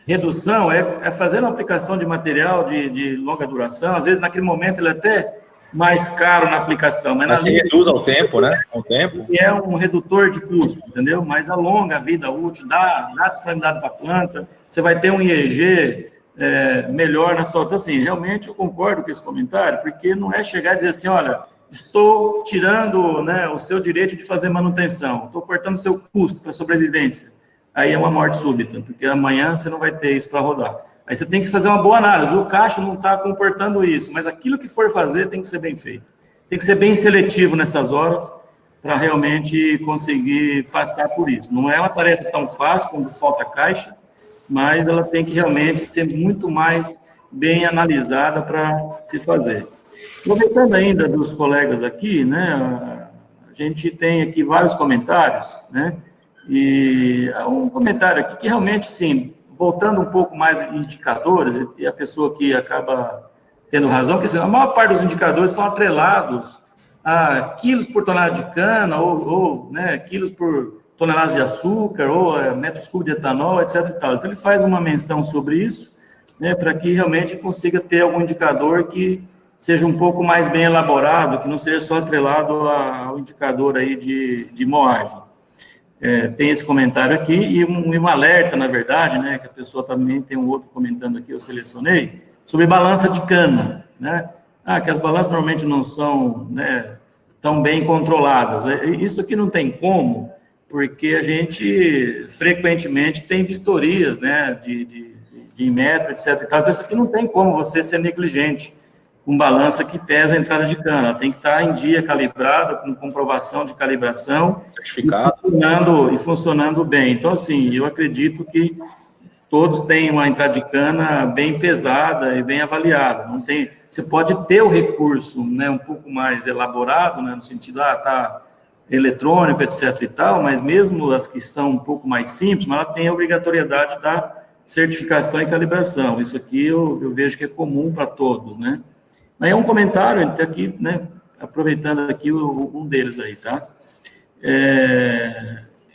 B: Redução é fazer uma aplicação de material de longa duração. Às vezes, naquele momento, ele é até mais caro na aplicação. Mas
C: se reduz ao tempo, né? Ao tempo.
B: E é um redutor de custo, entendeu? Mas alonga a vida útil, dá disponibilidade para a planta. Você vai ter um IEG melhor na sua... Então, assim, realmente eu concordo com esse comentário, porque não é chegar e dizer assim, olha... Estou tirando, né, o seu direito de fazer manutenção, estou cortando seu custo para sobrevivência. Aí é uma morte súbita, porque amanhã você não vai ter isso para rodar. Aí você tem que fazer uma boa análise, o caixa não está comportando isso, mas aquilo que for fazer tem que ser bem feito. Tem que ser bem seletivo nessas horas para realmente conseguir passar por isso. Não é uma tarefa tão fácil quando falta caixa, mas ela tem que realmente ser muito mais bem analisada para se fazer. Aproveitando ainda dos colegas aqui, né, a gente tem aqui vários comentários, né, e um comentário aqui que realmente, assim, voltando um pouco mais em indicadores, e a pessoa que acaba tendo razão, porque assim, a maior parte dos indicadores são atrelados a quilos por tonelada de cana, ou né, quilos por tonelada de açúcar, ou metros cúbicos de etanol, etc. e tal. Então, ele faz uma menção sobre isso, né, para que realmente consiga ter algum indicador que seja um pouco mais bem elaborado, que não seja só atrelado ao indicador aí de moagem. Tem esse comentário aqui, e um alerta, na verdade, né, que a pessoa também tem um outro comentando aqui, eu selecionei, sobre balança de cana, né? que as balanças normalmente não são, né, tão bem controladas. Isso aqui não tem como, porque a gente frequentemente tem vistorias, né, de metro, etc. Então, isso aqui não tem como você ser negligente com balança que pesa a entrada de cana. Ela tem que estar em dia, calibrada, com comprovação de calibração,
C: certificado
B: e funcionando bem. Então, assim, eu acredito que todos têm uma entrada de cana bem pesada e bem avaliada. Não tem, você pode ter o recurso, né, um pouco mais elaborado, né, no sentido, tá eletrônico, etc. e tal, mas mesmo as que são um pouco mais simples, mas ela tem a obrigatoriedade da certificação e calibração. Isso aqui eu vejo que é comum para todos, né? Aí é um comentário, ele está aqui, né, aproveitando aqui um deles aí, tá?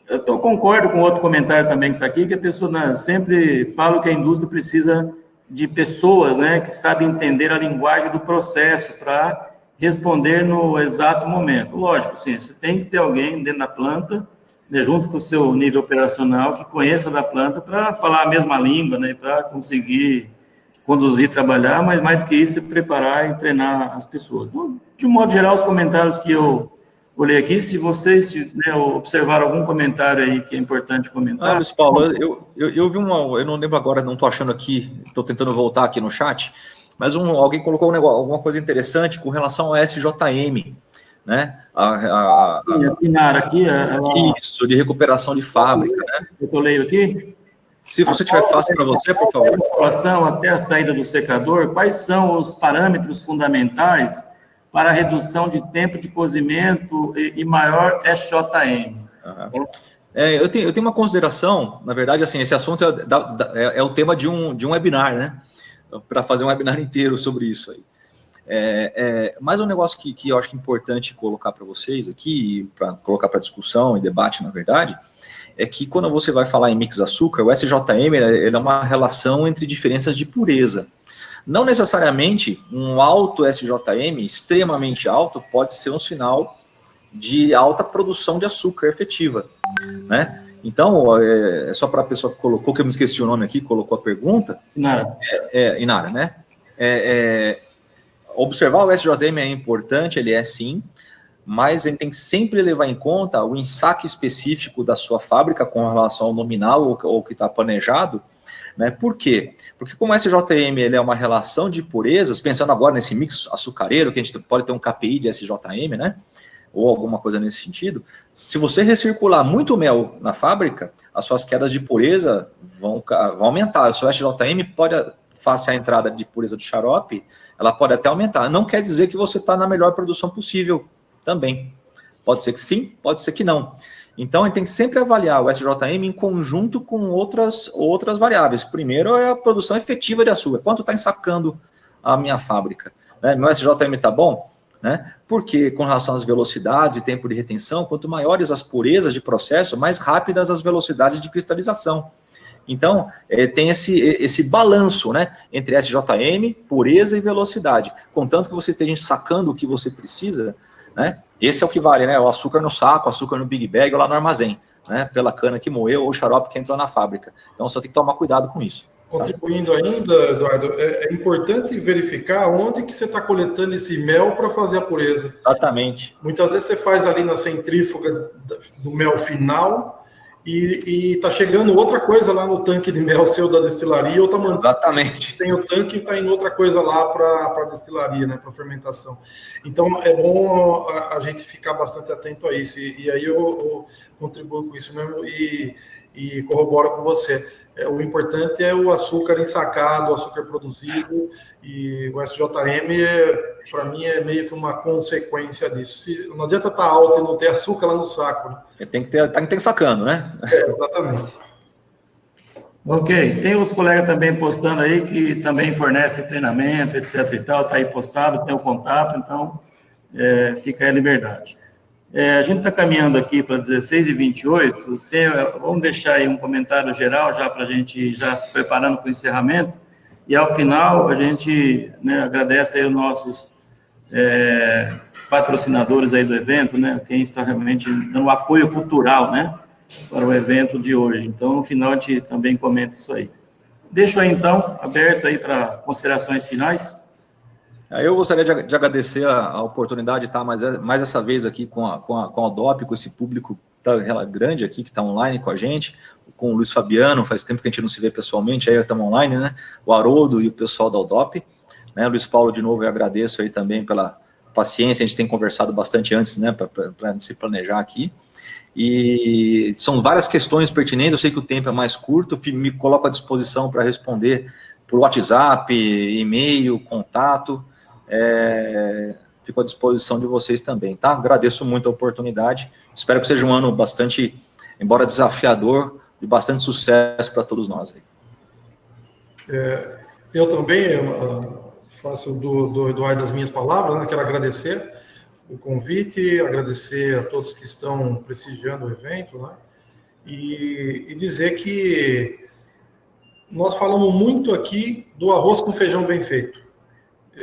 B: Eu concordo com outro comentário também que está aqui, que a pessoa, né, sempre fala que a indústria precisa de pessoas, né, que sabem entender a linguagem do processo para responder no exato momento. Lógico, sim, você tem que ter alguém dentro da planta, né, junto com o seu nível operacional, que conheça da planta para falar a mesma língua, né, para conseguir conduzir, trabalhar, mas mais do que isso, é preparar e treinar as pessoas. Então, de um modo geral, os comentários que eu olhei aqui, se vocês, né, observaram algum comentário aí que é importante comentar.
C: Luiz Paulo, eu vi eu não lembro agora, não estou achando aqui, estou tentando voltar aqui no chat, mas alguém colocou alguma coisa interessante com relação ao SJM, né?
B: Assinar aqui.
C: Isso, de recuperação de fábrica, né?
B: Eu leio aqui.
C: Se você tiver fácil para você, por favor.
B: Até a saída do secador, quais são os parâmetros fundamentais para a redução de tempo de cozimento e maior SJM?
C: Eu tenho uma consideração, na verdade, assim, esse assunto é o tema de um webinar, né? Para fazer um webinar inteiro sobre isso aí. Mas um negócio que eu acho importante colocar para vocês aqui, para colocar para discussão e debate, na verdade, é que quando você vai falar em mix açúcar, o SJM ele é uma relação entre diferenças de pureza. Não necessariamente um alto SJM, extremamente alto, pode ser um sinal de alta produção de açúcar efetiva, né? Então, só para a pessoa que colocou, que eu me esqueci o nome aqui, colocou a pergunta.
B: Inara.
C: Inara, né? Observar o SJM é importante, ele é sim, mas a gente tem que sempre levar em conta o ensaque específico da sua fábrica com relação ao nominal ou que está planejado, né? Por quê? Porque como o SJM ele é uma relação de purezas, pensando agora nesse mix açucareiro, que a gente pode ter um KPI de SJM, né? Ou alguma coisa nesse sentido, se você recircular muito mel na fábrica, as suas quedas de pureza vão aumentar. O seu SJM pode, face à entrada de pureza do xarope, ela pode até aumentar. Não quer dizer que você está na melhor produção possível também. Pode ser que sim, pode ser que não. Então, a gente tem que sempre avaliar o SJM em conjunto com outras variáveis. Primeiro é a produção efetiva de açúcar. Quanto está ensacando a minha fábrica? Né? Meu SJM está bom? Né? Porque, com relação às velocidades e tempo de retenção, quanto maiores as purezas de processo, mais rápidas as velocidades de cristalização. Então, tem esse balanço, né, entre SJM, pureza e velocidade. Contanto que você esteja sacando o que você precisa, né, esse é o que vale, né, o açúcar no saco, o açúcar no big bag ou lá no armazém, né, pela cana que moeu ou o xarope que entrou na fábrica. Então, só tem que tomar cuidado com isso.
D: Contribuindo ainda, Eduardo, é importante verificar onde que você está coletando esse mel para fazer a pureza.
C: Exatamente.
D: Muitas vezes você faz ali na centrífuga do mel final e está chegando outra coisa lá no tanque de mel seu da destilaria, ou tá mandando.
C: Exatamente.
D: Tem o tanque e está indo outra coisa lá para a destilaria, né, para fermentação. Então, é bom a gente ficar bastante atento a isso. E aí eu contribuo com isso mesmo e corroboro com você. O importante é o açúcar ensacado, o açúcar produzido, e o SJM, para mim, é meio que uma consequência disso. Não adianta estar alto e não ter açúcar lá no saco. Né?
C: Tem que ter sacando, né?
D: Exatamente.
B: Ok, tem os colegas também postando aí que também fornecem treinamento, etc e tal, está aí postado, tem o contato, então fica aí a liberdade. A gente está caminhando aqui para 16h28, vamos deixar aí um comentário geral já para a gente já se preparando para o encerramento, e ao final a gente, né, agradece aí os nossos patrocinadores aí do evento, né, quem está realmente dando apoio cultural, né, para o evento de hoje. Então, no final a gente também comenta isso aí. Deixo aí então, aberto aí para considerações finais.
C: Eu gostaria de agradecer a oportunidade de estar mais essa vez aqui com a DOP, com esse público grande aqui que está online com a gente, com o Luiz Fabiano, faz tempo que a gente não se vê pessoalmente, aí estamos online, né? O Haroldo e o pessoal da UDOP, né? Luiz Paulo, de novo, eu agradeço aí também pela paciência, a gente tem conversado bastante antes, né, para se planejar aqui. E são várias questões pertinentes, eu sei que o tempo é mais curto, me coloco à disposição para responder por WhatsApp, e-mail, contato, fico à disposição de vocês também, tá? Agradeço muito a oportunidade, espero que seja um ano bastante, embora desafiador, de bastante sucesso para todos nós.
D: Eu também faço doar das minhas palavras, né? Quero agradecer o convite, agradecer a todos que estão prestigiando o evento, né? E dizer que nós falamos muito aqui do arroz com feijão bem feito.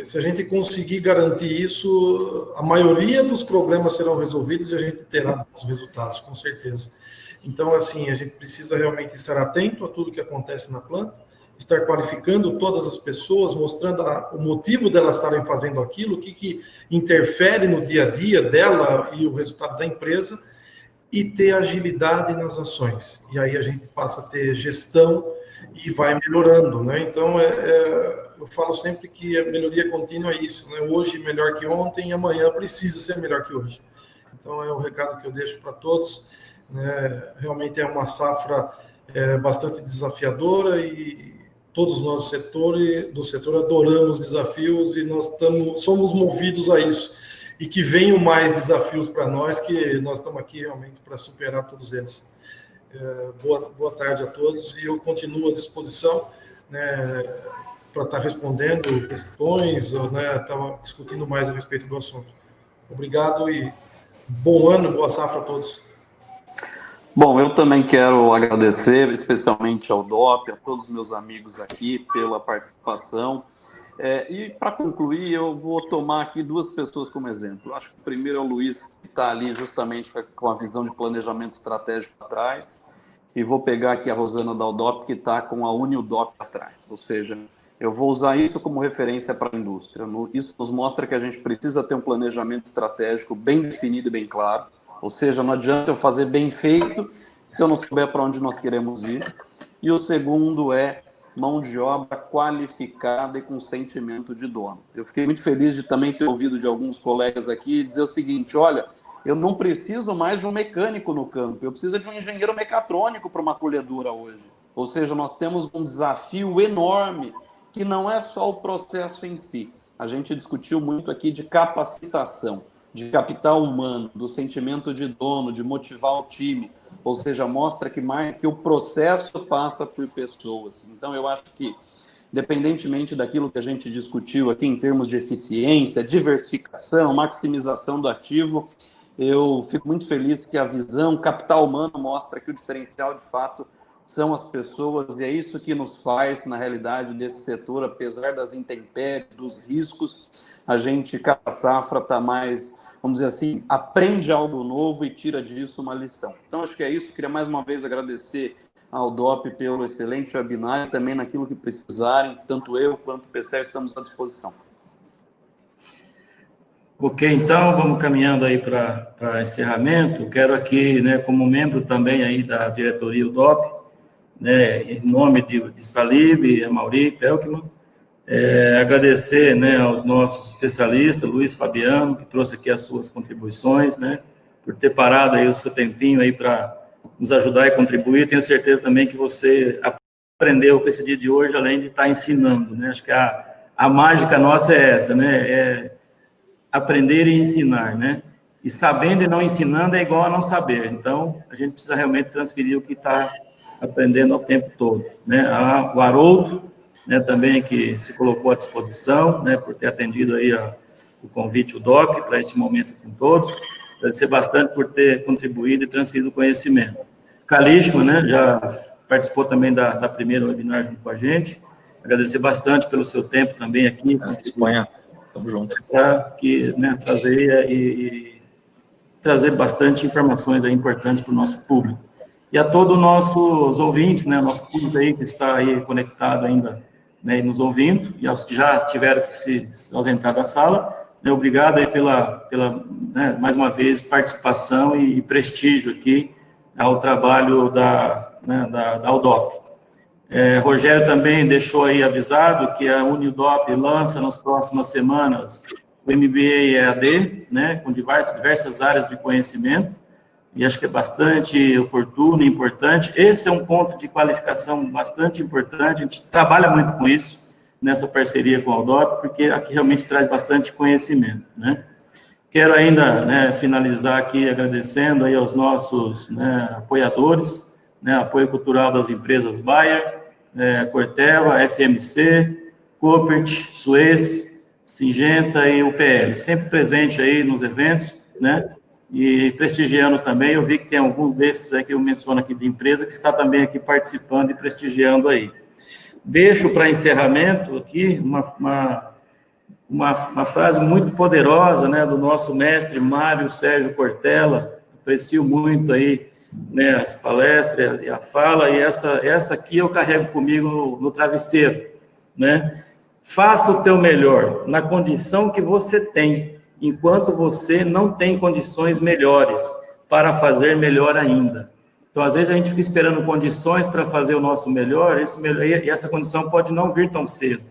D: Se a gente conseguir garantir isso, a maioria dos problemas serão resolvidos e a gente terá os resultados, com certeza. Então, assim, a gente precisa realmente estar atento a tudo que acontece na planta, estar qualificando todas as pessoas, mostrando o motivo delas estarem fazendo aquilo, o que interfere no dia a dia dela e o resultado da empresa, e ter agilidade nas ações. E aí a gente passa a ter gestão e vai melhorando, né? Então, eu falo sempre que a melhoria contínua é isso, né? Hoje melhor que ontem e amanhã precisa ser melhor que hoje. Então, é o recado que eu deixo para todos, né? Realmente é uma safra bastante desafiadora e todos nós do setor adoramos desafios e nós somos movidos a isso. E que venham mais desafios para nós, que nós estamos aqui realmente para superar todos eles. Boa tarde a todos e eu continuo à disposição, né, para estar respondendo questões, né, estava discutindo mais a respeito do assunto. Obrigado e bom ano, boa safra a todos.
E: Bom, eu também quero agradecer, especialmente ao DOP, a todos os meus amigos aqui pela participação. E para concluir, eu vou tomar aqui duas pessoas como exemplo. Acho que o primeiro é o Luiz, que está ali justamente com a visão de planejamento estratégico atrás, e vou pegar aqui a Rosana da UDOP, que está com a UniUDOP atrás. Ou seja, eu vou usar isso como referência para a indústria. Isso nos mostra que a gente precisa ter um planejamento estratégico bem definido e bem claro. Ou seja, não adianta eu fazer bem feito se eu não souber para onde nós queremos ir. E o segundo é mão de obra qualificada e com sentimento de dono. Eu fiquei muito feliz de também ter ouvido de alguns colegas aqui dizer o seguinte: olha, eu não preciso mais de um mecânico no campo, eu preciso de um engenheiro mecatrônico para uma colhedura hoje. Ou seja, nós temos um desafio enorme, que não é só o processo em si. A gente discutiu muito aqui de capacitação, de capital humano, do sentimento de dono, de motivar o time. Ou seja, mostra que o processo passa por pessoas. Então, eu acho que, independentemente daquilo que a gente discutiu aqui em termos de eficiência, diversificação, maximização do ativo, eu fico muito feliz que a visão capital humano mostra que o diferencial, de fato, são as pessoas, e é isso que nos faz, na realidade, desse setor, apesar das intempéries, dos riscos, a gente, cada safra, está mais, vamos dizer assim, aprende algo novo e tira disso uma lição. Então, acho que é isso. Queria mais uma vez agradecer ao DOP pelo excelente webinar e também naquilo que precisarem, tanto eu quanto o PCE estamos à disposição.
B: Ok, então, vamos caminhando aí para encerramento. Quero aqui, né, como membro também aí da diretoria do DOP, né, em nome de Salib, Amauri, Pelkman, agradecer, né, aos nossos especialistas, Luiz Fabiano, que trouxe aqui as suas contribuições, né, por ter parado aí o seu tempinho aí para nos ajudar e contribuir. Tenho certeza também que você aprendeu com esse dia de hoje, além de estar ensinando, né. Acho que a mágica nossa é essa, né, aprender e ensinar, né, e sabendo e não ensinando é igual a não saber. Então, a gente precisa realmente transferir o que está aprendendo ao tempo todo, né. O Haroldo, né, também que se colocou à disposição, né, por ter atendido aí o convite, o DOP, para esse momento com todos. Agradecer bastante por ter contribuído e transferido o conhecimento. Kalishma, né, já participou também da primeira webinar junto com a gente. Agradecer bastante pelo seu tempo também aqui.
C: Espanha, estamos juntos.
B: Para que, né, trazer bastante informações aí importantes para o nosso público. E a todos os nossos ouvintes, né, nosso público aí que está aí conectado ainda né, e nos ouvindo, e aos que já tiveram que se ausentar da sala, né, obrigado aí pela né, mais uma vez, participação e prestígio aqui ao trabalho da UDOP. Rogério também deixou aí avisado que a Unidop lança nas próximas semanas o MBA EAD, né, com diversas áreas de conhecimento, e acho que é bastante oportuno e importante. Esse é um ponto de qualificação bastante importante, a gente trabalha muito com isso, nessa parceria com a UDOP, porque aqui realmente traz bastante conhecimento, né. Quero ainda, né, finalizar aqui agradecendo aí aos nossos, né, apoiadores, né, apoio cultural das empresas Bayer, Corteva, FMC, Coopert, Suez, Singenta e UPL, sempre presente aí nos eventos, né, e prestigiando também. Eu vi que tem alguns desses aí que eu menciono aqui de empresa que está também aqui participando e prestigiando aí. Deixo para encerramento aqui uma frase muito poderosa, né, do nosso mestre Mário Sérgio Cortella. Aprecio muito aí, né, as palestras e a fala, e essa aqui eu carrego comigo no travesseiro, né? Faça o teu melhor na condição que você tem, enquanto você não tem condições melhores para fazer melhor ainda. Então, às vezes, a gente fica esperando condições para fazer o nosso melhor, e essa condição pode não vir tão cedo.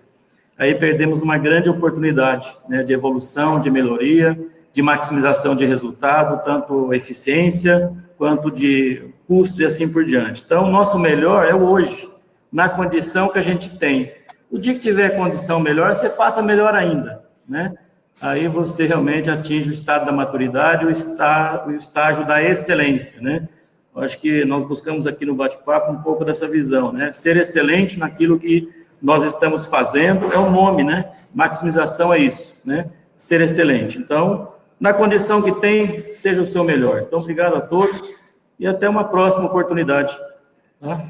B: Aí perdemos uma grande oportunidade, né, de evolução, de melhoria, de maximização de resultado, tanto eficiência quanto de custo e assim por diante. Então, o nosso melhor é o hoje, na condição que a gente tem. O dia que tiver condição melhor, você faça melhor ainda, né? Aí você realmente atinge o estado da maturidade, o estágio da excelência, né? Eu acho que nós buscamos aqui no bate-papo um pouco dessa visão, né? Ser excelente naquilo que nós estamos fazendo é o nome, né? Maximização é isso, né? Ser excelente. Então, na condição que tem, seja o seu melhor. Então, obrigado a todos e até uma próxima oportunidade. Tá?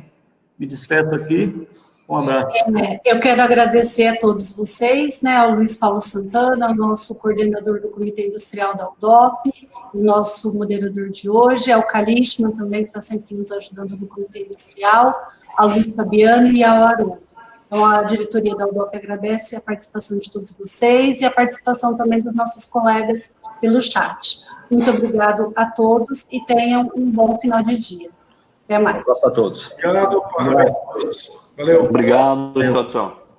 B: Me despeço aqui. Um abraço.
A: Eu quero agradecer a todos vocês, né, ao Luiz Paulo Santana, ao nosso coordenador do Comitê Industrial da UDOP, o nosso moderador de hoje, ao Kalishman também, que está sempre nos ajudando no Comitê Industrial, ao Luiz Fabiano e ao Aron. Então, a diretoria da UDOP agradece a participação de todos vocês e a participação também dos nossos colegas pelo chat. Muito obrigado a todos e tenham um bom final de dia. Até mais.
C: Um abraço a todos.
D: Obrigado, parabéns a todos. Valeu.
E: Obrigado, tchau, tchau.